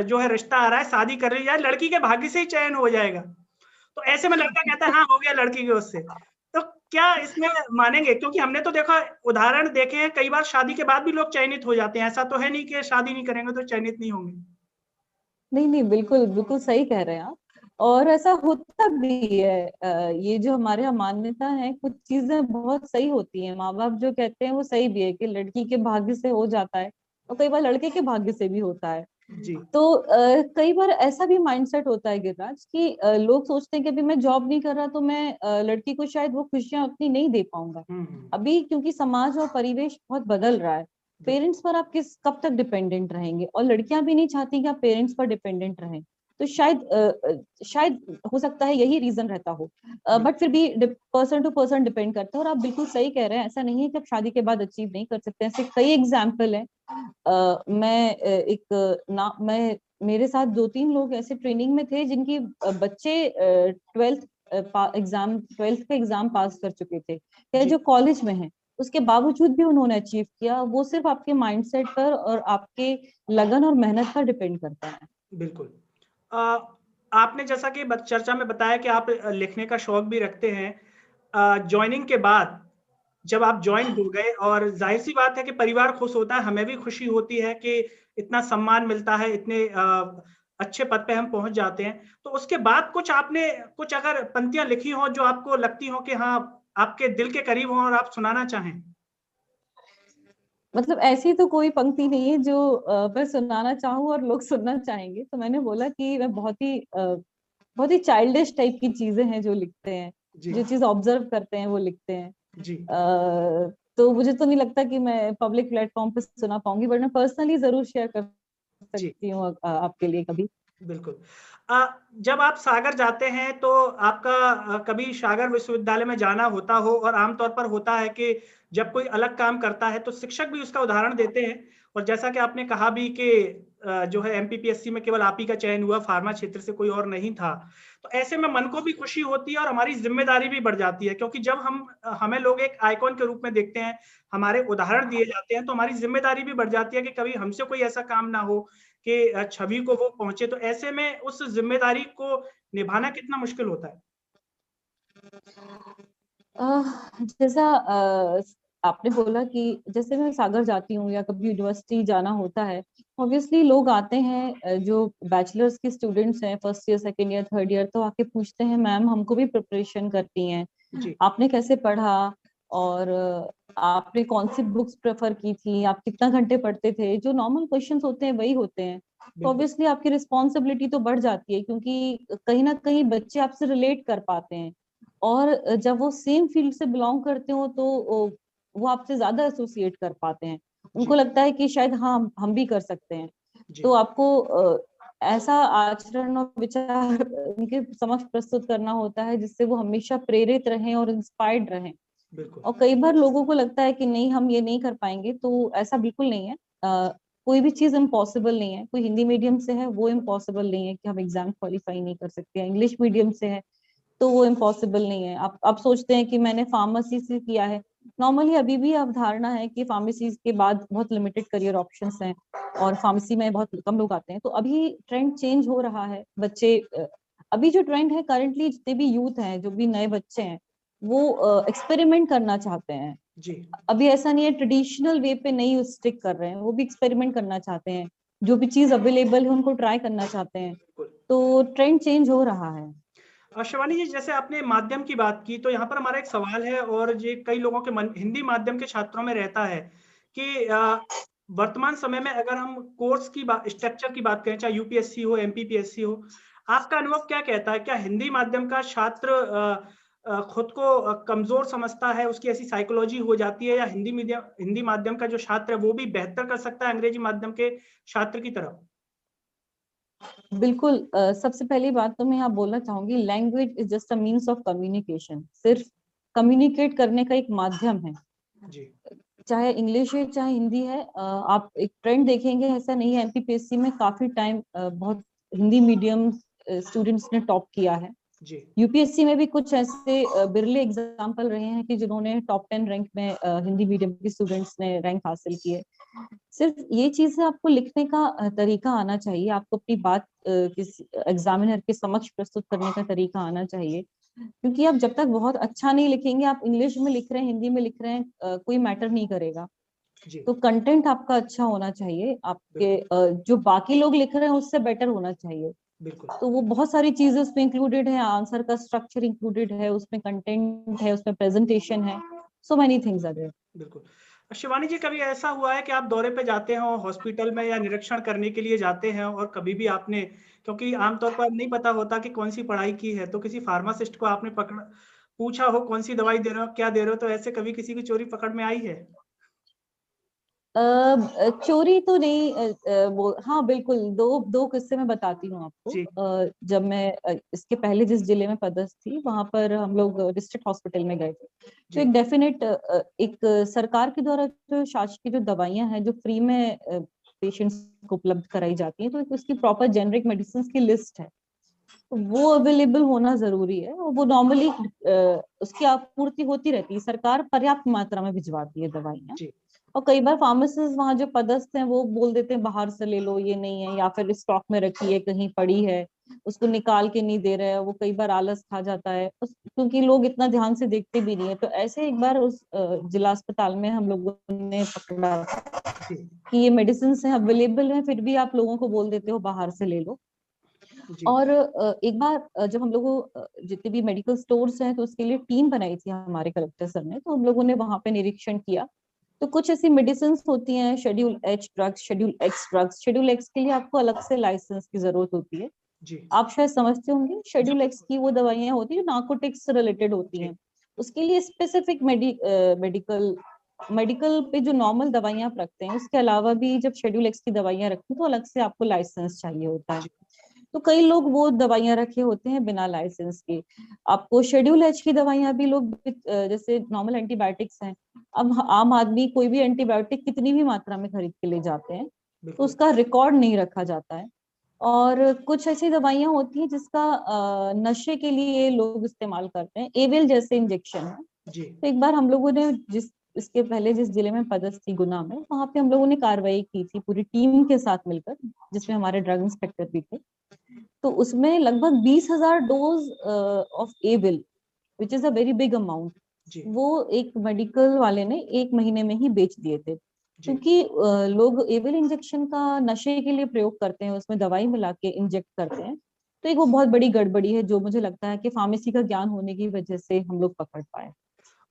जो है रिश्ता आ रहा है, शादी कर ली जाए, लड़की के भाग्य से ही चयन हो जाएगा। तो ऐसे में लड़का कहता है हाँ हो गया लड़की के उससे। तो क्या इसमें मानेंगे, क्योंकि हमने तो देखा, उदाहरण देखे हैं, कई बार शादी के बाद भी लोग चयनित हो जाते हैं, ऐसा तो है नहीं कि शादी नहीं करेंगे तो चयनित नहीं होंगे। नहीं नहीं, बिल्कुल बिल्कुल सही कह रहे हैं आप। और ऐसा होता भी है। ये जो हमारे यहाँ मान्यता है, कुछ चीजें बहुत सही होती हैं। माँ बाप जो कहते हैं वो सही भी है कि लड़की के भाग्य से हो जाता है, और कई बार लड़के के भाग्य से भी होता है। जी तो कई बार ऐसा भी माइंडसेट होता है गिरिराज कि लोग सोचते हैं कि अभी मैं जॉब नहीं कर रहा तो मैं लड़की को शायद वो खुशियां उतनी नहीं दे पाऊंगा। हम्म। अभी क्योंकि समाज और परिवेश बहुत बदल रहा है, बिल्कुल पेरेंट्स पर आप किस कब तक डिपेंडेंट रहेंगे, और लड़कियां भी नहीं चाहती कि आप पेरेंट्स पर डिपेंडेंट रहें। तो शायद हो सकता है यही रीजन रहता हो। बट फिर भी पर्सन टू पर्सन डिपेंड करता है। और आप बिल्कुल सही कह रहे हैं, ऐसा नहीं है कि आप शादी के बाद अचीव नहीं कर सकते। ऐसे कई एग्जाम्पल है। मैं मैं मेरे साथ 2-3 लोग ऐसे ट्रेनिंग में थे जिनकी बच्चे 12th का एग्जाम पास कर चुके थे, या जी जो कॉलेज में है, उसके बावजूद भी उन्होंने अचीव किया। वो सिर्फ आपके माइंडसेट पर और आपके लगन और मेहनत पर डिपेंड करता है। बिल्कुल। अ, आपने जैसा कि चर्चा में बताया कि आप लिखने का शौक भी रखते हैं। जॉइनिंग के बाद जब आप जॉइन हो गए, और जाहिर सी बात है कि परिवार खुश होता है, हमें भी खुशी होती है कि इतना सम्मान मिलता है, इतने अच्छे पद पे हम पहुंच जाते हैं। तो उसके बाद कुछ आपने कुछ अगर पंक्तियां लिखी हो जो आपको लगती हो कि हाँ आपके दिल के करीब हो और आप सुनाना चाहें। मतलब ऐसी तो कोई पंक्ति नहीं है जो मैं सुनाना चाहूँ और लोग सुनना चाहेंगे। तो मैंने बोला कि मैं बहुत ही चाइल्डिश टाइप की चीजें हैं जो लिखते हैं, जी जो चीज ऑब्जर्व करते हैं वो लिखते हैं। जी तो मुझे तो नहीं लगता कि मैं पब्लिक प्लेटफॉर्म पे सुना पाऊंगी, बट मैं पर्सनली जरूर शेयर कर जी सकती हूँ आपके लिए कभी। बिल्कुल। जब आप सागर जाते हैं तो आपका कभी सागर विश्वविद्यालय में जाना होता हो, और आमतौर पर होता है कि जब कोई अलग काम करता है तो शिक्षक भी उसका उदाहरण देते हैं, और जैसा कि आपने कहा भी कि जो है एमपीपीएससी में केवल आप ही का चयन हुआ, फार्मा क्षेत्र से कोई और नहीं था। तो ऐसे में मन को भी खुशी होती है और हमारी जिम्मेदारी भी बढ़ जाती है, क्योंकि जब हमें लोग एक आइकॉन के रूप में देखते हैं, हमारे उदाहरण दिए जाते हैं, तो हमारी जिम्मेदारी भी बढ़ जाती है कि कभी हमसे कोई ऐसा काम ना हो कि छवि को वो पहुंचे। तो ऐसे में उस जिम्मेदारी को निभाना कितना मुश्किल होता है। जैसा आपने बोला कि जैसे मैं सागर जाती हूँ या कभी यूनिवर्सिटी जाना होता है, ऑब्वियसली लोग आते हैं, जो बैचलर्स के स्टूडेंट्स हैं, first year second year third year, तो आके पूछते हैं मैम हमको भी प्रिपरेशन करती हैं, जी आपने कैसे पढ़ा, और आपने कौन सी बुक्स प्रेफर की थी, आप कितना घंटे पढ़ते थे, जो नॉर्मल क्वेश्चंस होते हैं वही होते हैं। तो बिल्कुल। ऑब्वियसली आपकी रिस्पॉन्सिबिलिटी तो बढ़ जाती है, क्योंकि कहीं ना कहीं बच्चे आपसे रिलेट कर पाते हैं। और जब वो सेम फील्ड से बिलोंग करते हो तो वो आपसे ज्यादा एसोसिएट कर पाते हैं। उनको जी लगता है कि शायद हाँ हम भी कर सकते हैं। जी तो आपको ऐसा आचरण और विचार उनके समक्ष प्रस्तुत करना होता है जिससे वो हमेशा प्रेरित रहें और इंस्पायर्ड रहें। बिल्कुल। और कई बार लोगों को लगता है कि नहीं हम ये नहीं कर पाएंगे, तो ऐसा बिल्कुल नहीं है। कोई भी चीज इम्पॉसिबल नहीं है। कोई हिंदी मीडियम से है वो इम्पॉसिबल नहीं है कि हम एग्जाम क्वालिफाई नहीं कर सकते हैं, इंग्लिश मीडियम से है तो वो इम्पॉसिबल नहीं है। आप सोचते हैं कि मैंने फार्मेसी से किया है, नॉर्मली अभी भी अवधारणा है कि फार्मेसी के बाद बहुत लिमिटेड करियर ऑप्शंस हैं और फार्मेसी में बहुत कम लोग आते हैं। तो अभी ट्रेंड चेंज हो रहा है। बच्चे अभी जो ट्रेंड है करंटली, जितने भी यूथ हैं, जो भी नए बच्चे हैं, वो एक्सपेरिमेंट करना चाहते हैं। जी अभी ऐसा नहीं है ट्रेडिशनल वे पे नहीं स्टिक कर रहे हैं, वो भी एक्सपेरिमेंट करना चाहते हैं। जो भी चीज अवेलेबल है उनको ट्राई करना चाहते हैं। बिल्कुल। तो ट्रेंड चेंज हो रहा है। शिवानी जी, जैसे आपने माध्यम की बात की, तो यहाँ पर हमारा एक सवाल है और ये कई लोगों के मन हिंदी माध्यम के छात्रों में रहता है कि वर्तमान समय में अगर हम कोर्स की स्ट्रक्चर की बात करें, चाहे यूपीएससी हो, एमपीपीएससी हो, आपका अनुभव क्या कहता है? क्या हिंदी माध्यम का छात्र खुद को कमजोर समझता है, उसकी ऐसी साइकोलॉजी हो जाती है, या हिंदी माध्यम का जो छात्र है वो भी बेहतर कर सकता है अंग्रेजी माध्यम के छात्र की तरह? बिल्कुल। सबसे पहली बात तो मैं यहाँ बोलना चाहूंगी, language is just a means of communication. सिर्फ कम्युनिकेट करने का एक माध्यम है। जी चाहे इंग्लिश है चाहे हिंदी है। आप एक ट्रेंड देखेंगे, ऐसा नहीं है, एमपीपीएससी में काफी टाइम बहुत हिंदी मीडियम स्टूडेंट्स ने टॉप किया है। जी यूपीएससी में भी कुछ ऐसे बिरले एग्जाम्पल रहे हैं कि जिन्होंने टॉप 10 रैंक में हिंदी मीडियम के स्टूडेंट्स ने रैंक हासिल किए। सिर्फ ये चीज है, आपको लिखने का तरीका आना चाहिए, आपको अपनी बात किस एग्जामिनर के समक्ष प्रस्तुत करने का तरीका आना चाहिए। क्योंकि आप जब तक बहुत अच्छा नहीं लिखेंगे, आप इंग्लिश में लिख रहे हैं, हिंदी में लिख रहे हैं, कोई मैटर नहीं करेगा। जी तो कंटेंट आपका अच्छा होना चाहिए, आपके बिल्कुल जो बाकी लोग लिख रहे हैं उससे बेटर होना चाहिए। बिल्कुल तो वो बहुत सारी चीजें उसमें इंक्लूडेड है, आंसर का स्ट्रक्चर इंक्लूडेड है, उसमें कंटेंट है, उसमें प्रेजेंटेशन है, so many things are there. बिल्कुल। शिवानी जी, कभी ऐसा हुआ है कि आप दौरे पे जाते हो हॉस्पिटल में, या निरीक्षण करने के लिए जाते हैं, और कभी भी आपने, क्योंकि आमतौर पर नहीं पता होता कि कौन सी पढ़ाई की है, तो किसी फार्मासिस्ट को आपने पकड़ पूछा हो कौन सी दवाई दे रहे हो, क्या दे रहे हो, तो ऐसे कभी किसी की चोरी पकड़ में आई है? चोरी तो नहीं। वो हाँ बिल्कुल, दो दो किस्से मैं बताती हूँ आपको। जी जब मैं इसके पहले जिस जिले में पदस्थ थी, वहां पर हम लोग डिस्ट्रिक्ट हॉस्पिटल में गए थे। तो जी एक डेफिनेट एक सरकार के द्वारा जो शासकीय जो दवाइयां हैं जो फ्री में पेशेंट्स को उपलब्ध कराई जाती हैं, तो एक उसकी प्रॉपर जेनरिक मेडिसिन की लिस्ट है। तो वो अवेलेबल होना जरूरी है, और वो नॉर्मली उसकी आपूर्ति होती रहती है, सरकार पर्याप्त मात्रा में भिजवाती है दवाइयाँ। जी और कई बार फार्मासिस्ट वहां जो पदस्थ हैं वो बोल देते हैं बाहर से ले लो, ये नहीं है, या फिर स्टॉक में रखी है, कहीं पड़ी है, उसको निकाल के नहीं दे रहे हैं। वो कई बार आलस खा जाता है क्योंकि लोग इतना ध्यान से देखते भी नहीं है। तो ऐसे एक बार उस जिला अस्पताल में हम लोगों ने पकड़ा जी कि ये मेडिसिन है, अवेलेबल है, फिर भी आप लोगों को बोल देते हो बाहर से ले लो। जी और एक बार जब हम लोगों जितने भी मेडिकल स्टोर्स हैं, तो उसके लिए टीम बनाई थी हमारे कलेक्टर सर ने, तो हम लोगों ने वहां पे निरीक्षण किया। तो कुछ ऐसी मेडिसिन होती हैं, schedule H drugs, schedule x drugs. Schedule x के लिए आपको अलग से लाइसेंस की जरूरत होती है। जी आप शायद समझते होंगे, जी शेड्यूल एक्स की वो दवाइयां होती है जो नार्कोटिक्स से रिलेटेड होती जी हैं। उसके लिए स्पेसिफिक मेडिकल मेडिकल पे जो नॉर्मल दवाइयां आप रखते हैं, उसके अलावा भी जब शेड्यूल एक्स की दवाइयां रखते हैं तो अलग से आपको लाइसेंस चाहिए होता है। जी तो कई लोग वो दवाइयां रखे होते हैं बिना लाइसेंस के। आपको शेड्यूल एच की दवाइयां भी लोग जैसे नॉर्मल एंटीबायोटिक्स हैं, अब आम आदमी कोई भी एंटीबायोटिक कितनी भी मात्रा में खरीद के ले जाते हैं, तो बिल्कुल उसका रिकॉर्ड नहीं रखा जाता है। और कुछ ऐसी दवाइयां होती हैं जिसका नशे के लिए लोग इस्तेमाल करते हैं, एविल जैसे इंजेक्शन है। जी तो एक बार हम लोगों ने जिस इसके पहले जिस जिले में पदस्थ थी, गुना में, वहां पे हम लोगों ने कार्रवाई की थी पूरी टीम के साथ मिलकर, जिसमें जी हमारे ड्रग इंस्पेक्टर भी थे। तो उसमें लगभग 20,000 doses of Avil, which is a very big amount, जी वो एक मेडिकल वाले ने 1 महीने में ही बेच दिए थे। जी क्योंकि लोग एविल इंजेक्शन का नशे के लिए प्रयोग करते हैं, उसमें दवाई मिला के इंजेक्ट करते हैं। तो एक वो बहुत बड़ी गड़बड़ी है, जो मुझे लगता है कि फार्मेसी का ज्ञान होने की वजह से हम लोग पकड़ पाए।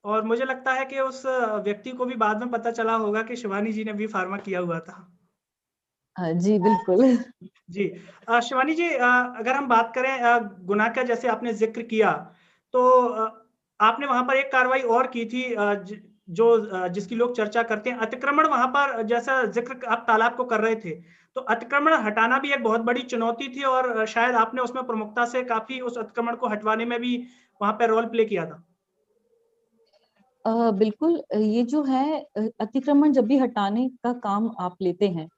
और मुझे लगता है कि उस व्यक्ति को भी बाद में पता चला होगा कि शिवानी जी ने भी फार्मा किया हुआ था। जी बिल्कुल। जी। शिवानी जी, अगर हम बात करें गुनाह का, जैसे आपने ज़िक्र किया, तो आपने वहाँ पर एक कार्रवाई और की थी, जो जिसकी लोग चर्चा करते हैं, अतिक्रमण। वहाँ पर जैसा ज़िक्र आप तालाब को कर रहे थे, तो अतिक्रमण हटाना भी एक बहुत बड़ी चुनौती थी, और शायद आपने उसमें प्रमुखता से काफ़ी उस अतिक्रमण को हटवाने में भी वहाँ पे रोल प्ले किया था। बिल्कुल। ये जो है अतिक्रमण जब भी हटाने का काम आप लेते हैं,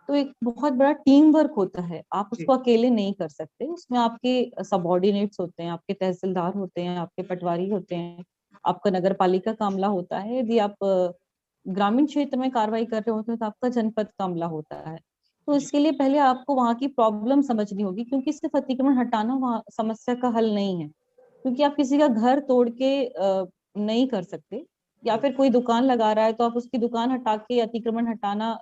तो एक बहुत बड़ा टीम वर्क होता है, आप जी, उसको अकेले नहीं कर सकते। उसमें आपके सबॉर्डिनेट्स होते हैं, आपके तहसीलदार होते हैं, आपके पटवारी होते हैं, आपका नगर पालिका का अमला होता है, यदि आप ग्रामीण क्षेत्र में कार्रवाई कर रहे होते हैं तो आपका जनपद का अमला होता है। तो जी इसके लिए पहले आपको वहाँ की प्रॉब्लम समझनी होगी, क्योंकि सिर्फ अतिक्रमण हटाना वहाँ समस्या का हल नहीं है। क्योंकि आप किसी का घर तोड़ के नहीं कर सकते, या फिर कोई दुकान लगा रहा है तो आप उसकी दुकान हटा के अतिक्रमण हटाना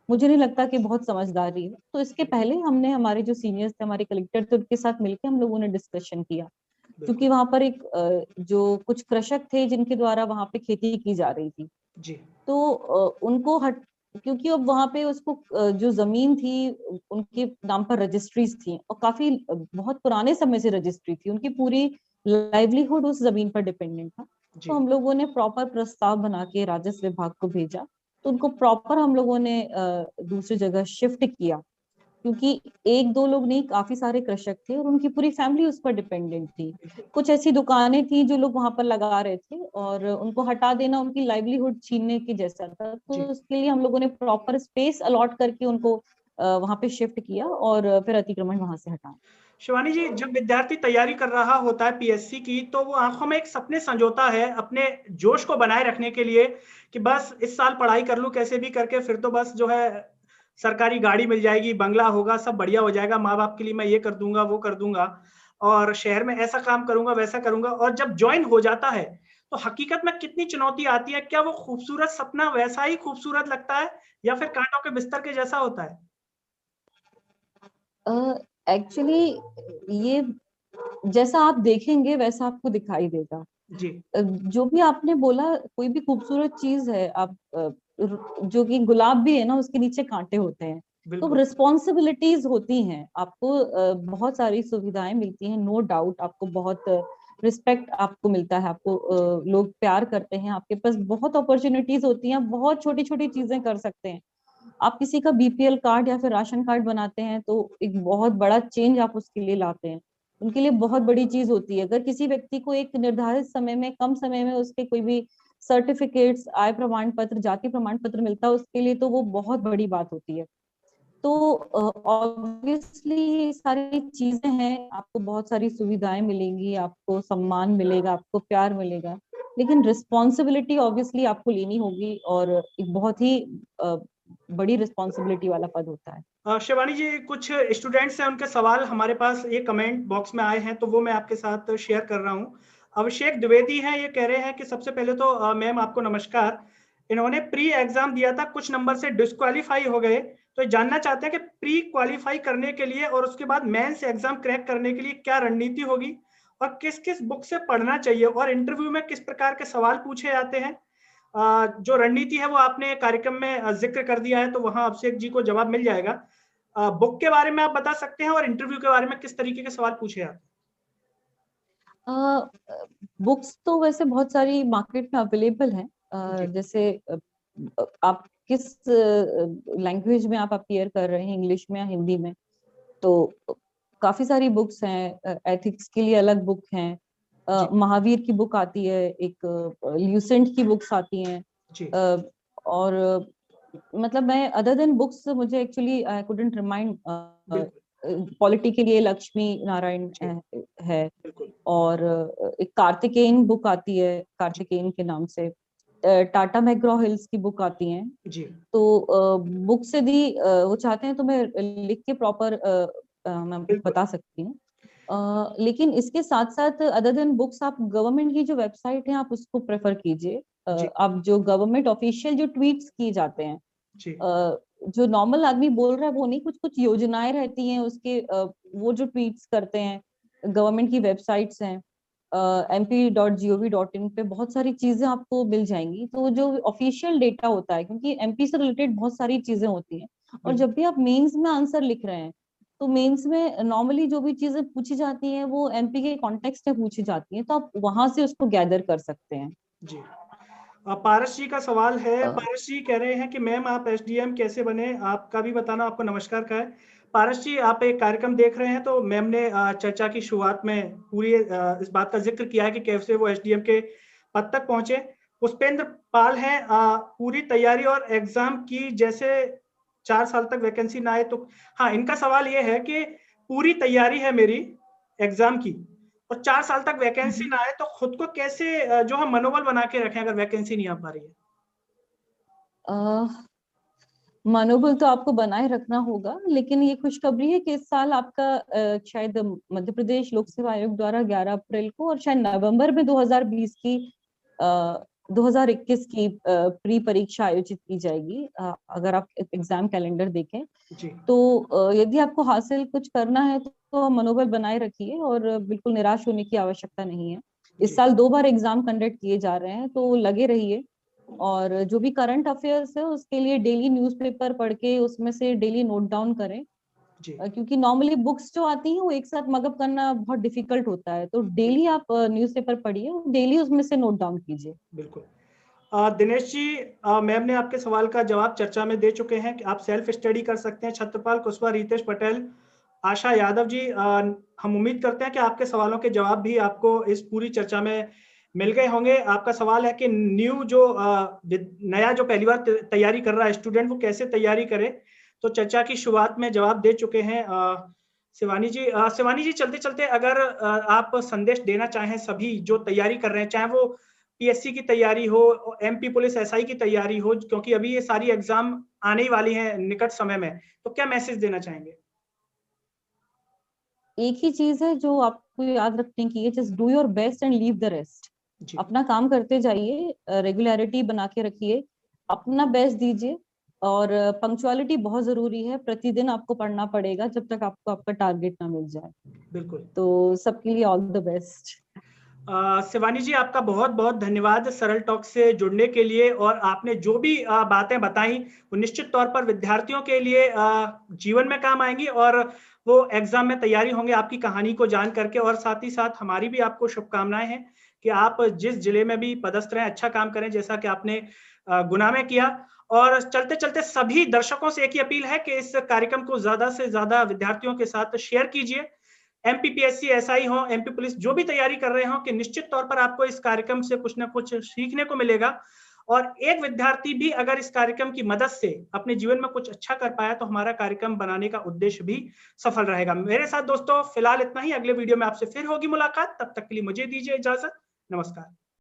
मुझे नहीं लगता कि बहुत समझदारी है। तो इसके पहले हमने, हमारे जो सीनियर्स थे, हमारे कलेक्टर थे, उनके साथ मिलकर हम लोगों ने डिस्कशन किया। बिल्कुल। क्योंकि वहां पर एक जो कुछ कृषक थे जिनके द्वारा वहां पे खेती की जा रही थी, जी तो उनको हट, क्योंकि अब वहां पे उसको जो जमीन थी उनके नाम पर रजिस्ट्रीज थी, और काफी बहुत पुराने समय से रजिस्ट्री थी, उनकी पूरी लाइवलीहुड उस जमीन पर डिपेंडेंट था। तो जी हम लोगों ने प्रॉपर प्रस्ताव बना के राजस्व विभाग को भेजा, तो उनको प्रॉपर हम लोगों ने दूसरी जगह शिफ्ट किया। क्योंकि एक दो लोग नहीं, काफी सारे कृषक थे और उनकी पूरी फैमिली उस पर डिपेंडेंट थी। कुछ ऐसी दुकानें थी जो लोग वहां पर लगा रहे थे, और उनको हटा देना उनकी लाइवलीहुड छीनने की जैसा था। तो जी। उसके लिए हम लोगों ने प्रॉपर स्पेस अलॉट करके उनको वहां पे शिफ्ट किया, और फिर अतिक्रमण वहां से हटाया। शिवानी जी, जब विद्यार्थी तैयारी कर रहा होता है पीएससी की, तो वो आंखों में एक सपने संजोता है अपने जोश को बनाए रखने के लिए कि बस इस साल पढ़ाई कर लूं कैसे भी करके, फिर तो बस जो है सरकारी गाड़ी मिल जाएगी, बंगला होगा, सब बढ़िया हो जाएगा, माँ बाप के लिए मैं ये कर दूंगा वो कर दूंगा, और शहर में ऐसा काम करूंगा वैसा करूंगा। और जब ज्वाइन हो जाता है तो हकीकत में कितनी चुनौती आती है? क्या वो खूबसूरत सपना वैसा ही खूबसूरत लगता है या फिर कांटों के बिस्तर के जैसा होता है? एक्चुअली ये जैसा आप देखेंगे वैसा आपको दिखाई देगा। जी जो भी आपने बोला, कोई भी खूबसूरत चीज है, आप जो कि गुलाब भी है ना, उसके नीचे कांटे होते हैं। तो बिल्कुल। रिस्पॉन्सिबिलिटीज होती हैं, आपको बहुत सारी सुविधाएं मिलती हैं, नो डाउट। आपको बहुत रिस्पेक्ट आपको मिलता है, आपको लोग प्यार करते हैं, आपके पास बहुत अपॉर्चुनिटीज होती हैं, बहुत छोटी छोटी चीजें कर सकते हैं। आप किसी का बीपीएल कार्ड या फिर राशन कार्ड बनाते हैं तो एक बहुत बड़ा चेंज आप उसके लिए लाते हैं, उनके लिए बहुत बड़ी चीज होती है। अगर किसी व्यक्ति को एक निर्धारित समय में, कम समय में उसके कोई भी सर्टिफिकेट्स, आय प्रमाण पत्र, जाति प्रमाण पत्र मिलता है उसके लिए, तो वो बहुत बड़ी बात होती है। तो ऑब्वियसली ये सारी चीजें हैं, आपको बहुत सारी सुविधाएं मिलेंगी, आपको सम्मान मिलेगा, आपको प्यार मिलेगा, लेकिन रिस्पॉन्सिबिलिटी ऑब्वियसली आपको लेनी होगी, और एक बहुत ही बड़ी रिस्पॉन्सिबिलिटी वाला पद होता है। शिवानी जी, कुछ स्टूडेंट्स हैं, उनके सवाल हमारे पास ये कमेंट बॉक्स में आए हैं, तो वो मैं आपके साथ शेयर कर रहा हूँ। अभिषेक द्विवेदी हैं, ये कह रहे हैं कि सबसे पहले तो मैम आपको नमस्कार। इन्होंने प्री एग्जाम दिया था, कुछ नंबर से डिस्क्वालीफाई हो गए, तो ये जानना चाहते हैं कि प्री क्वालीफाई करने के लिए और उसके बाद मेंस एग्जाम क्रैक करने के लिए क्या रणनीति होगी और किस किस बुक से पढ़ना चाहिए और इंटरव्यू में किस प्रकार के सवाल पूछे जाते हैं। जो रणनीति है वो आपने कार्यक्रम में जिक्र कर दिया है, तो वहां अभिषेक जी को जवाब मिल जाएगा। बुक के बारे में आप बता सकते हैं और इंटरव्यू के बारे में किस तरीके के सवाल पूछे जाते बुक्स तो वैसे बहुत सारी मार्केट में अवेलेबल हैं। हैं? जी जैसे आप किस लैंग्वेज में आप अपीयर कर रहे हैं, इंग्लिश में या हिंदी में, तो काफी सारी बुक्स हैं। एथिक्स के लिए अलग बुक हैं, जी महावीर की बुक आती है, एक ल्यूसेंट की बुक्स आती हैं। जी। अ, और मतलब मैं, अदर देन बुक्स, मुझे एक्चुअली आई कुडंट रिमाइंड। बिल्कुल। पॉलिटी के लिए लक्ष्मी नारायण जी है, बिल्कुल। और एक कार्तिकेयन बुक आती है, जी कार्तिकेयन के नाम से। टाटा मैग्रॉ हिल्स की बुक आती हैं। जी तो बुक से भी वो चाहते हैं तो मैं लिख के प्रॉपर मैं बिल्कुल। बता सकती हूँ। लेकिन इसके साथ साथ अदर देन बुक्स, आप गवर्नमेंट की जो वेबसाइट है आप उसको प्रेफर कीजिए। जी आप जो गवर्नमेंट ऑफिशियल जो ट्वीट्स किए जाते हैं, जी जो नॉर्मल आदमी बोल रहा है वो नहीं, कुछ कुछ योजनाएं रहती हैं उसके, वो जो ट्वीट्स करते हैं, गवर्नमेंट की वेबसाइट्स हैं, mp.gov.in पे बहुत सारी चीजें आपको मिल जाएंगी। तो जो ऑफिशियल डेटा होता है, क्योंकि एमपी से रिलेटेड बहुत सारी चीजें होती हैं, और बिल्कुल। जब भी आप मेंस में आंसर लिख रहे हैं, तो मेंस में नॉर्मली जो भी चीजें पूछी जाती हैं वो एमपी के कॉन्टेक्स्ट में पूछी जाती हैं, तो आप वहां से उसको गैदर कर सकते हैं। जी। पारस जी का सवाल है। अ, पारस जी कह रहे हैं कि मैम आप एसडीएम कैसे बने, आपका भी बताना। आपको नमस्कार का है। पारस जी, आप एक कार्यक्रम देख रहे हैं तो मैम ने चर्चा की शुरुआत में पूरी इस बात का जिक्र किया है कि कैसे वो एसडीएम के पद तक पहुंचे। पुष्पेंद्र पाल हैं, पूरी तैयारी और एग्जाम की, जैसे 4 साल तक वैकेंसी ना आए तो। हाँ, इनका सवाल ये है कि पूरी तैयारी है मेरी एग्जाम की, और 4 साल तक वैकेंसी ना आए, तो खुद को कैसे जो है मनोबल बना के रखें अगर वैकेंसी नहीं आ पा रही है? मनोबल तो आपको बनाए रखना होगा, लेकिन ये खुशखबरी है कि इस साल आपका शायद मध्य प्रदेश लोक सेवा आयोग द्वारा 11 अप्रैल को और शायद नवंबर में 2020 की 2021 की प्री परीक्षा आयोजित की जाएगी। अगर आप एग्जाम कैलेंडर देखें जी। तो यदि आपको हासिल कुछ करना है तो मनोबल बनाए रखिए और बिल्कुल निराश होने की आवश्यकता नहीं है। इस साल 2 बार एग्जाम कंडक्ट किए जा रहे हैं, तो लगे रहिए। और जो भी करंट अफेयर्स है उसके लिए डेली न्यूज़पेपर पढ़ के उसमें से डेली नोट डाउन करें, जी। क्योंकि नॉर्मली बुक्स जो आती हैं वो एक साथ मगअप करना बहुत डिफिकल्ट होता है। तो डेली आप न्यूज़पेपर पढ़िए और डेली उसमें से नोट डाउन कीजिए। बिल्कुल। दिनेश जी, मैम ने आपके सवाल का जवाब चर्चा में दे चुके हैं कि आप सेल्फ स्टडी कर सकते हैं। छत्रपाल कुशवाहा, रितेश पटेल, आशा यादव जी, हम उम्मीद करते हैं कि आपके सवालों के जवाब भी आपको इस पूरी चर्चा में मिल गए होंगे। आपका सवाल है कि नया जो पहली बार तैयारी कर रहा है स्टूडेंट, वो कैसे तैयारी करे, तो चर्चा की शुरुआत में जवाब दे चुके हैं शिवानी जी, चलते चलते अगर आप संदेश देना चाहें सभी जो तैयारी कर रहे हैं, चाहे वो पीएससी की तैयारी हो, एमपी पुलिस एसआई की तैयारी हो, क्योंकि अभी ये सारी एग्जाम आने ही वाली हैं निकट समय में, तो क्या मैसेज देना चाहेंगे? एक ही चीज है जो आपको याद रखने की है, just do your best and leave the rest. जी। अपना काम करते जाइए, रेगुलरिटी बना के रखिए, अपना बेस्ट दीजिए। और पंक्चुअलिटी बहुत जरूरी है, प्रतिदिन आपको पढ़ना पड़ेगा जब तक आपको आपका टारगेट ना मिल जाए। बिल्कुल। तो सबके लिए ऑल द बेस्ट। शिवानी जी, आपका बहुत बहुत धन्यवाद सरल टॉक से जुड़ने के लिए, और आपने जो भी बातें बताई वो निश्चित तौर पर विद्यार्थियों के लिए जीवन में काम आएंगी, और वो एग्जाम में तैयारी होंगे आपकी कहानी को जान करके। और साथ ही साथ हमारी भी आपको शुभकामनाएं हैं कि आप जिस जिले में भी पदस्थ रहें, अच्छा काम करें जैसा कि आपने गुना में किया। और चलते चलते सभी दर्शकों से एक ही अपील है कि इस कार्यक्रम को ज्यादा से ज्यादा विद्यार्थियों के साथ शेयर कीजिए। एमपीपीएससी, एसआई हो, एमपी पुलिस जो भी तैयारी कर रहे हो, कि निश्चित तौर पर आपको इस कार्यक्रम से कुछ ना कुछ सीखने को मिलेगा। और एक विद्यार्थी भी अगर इस कार्यक्रम की मदद से अपने जीवन में कुछ अच्छा कर पाया, तो हमारा कार्यक्रम बनाने का उद्देश्य भी सफल रहेगा। मेरे साथ दोस्तों फिलहाल इतना ही, अगले वीडियो में आपसे फिर होगी मुलाकात, तब तक के लिए मुझे दीजिए इजाजत। नमस्कार।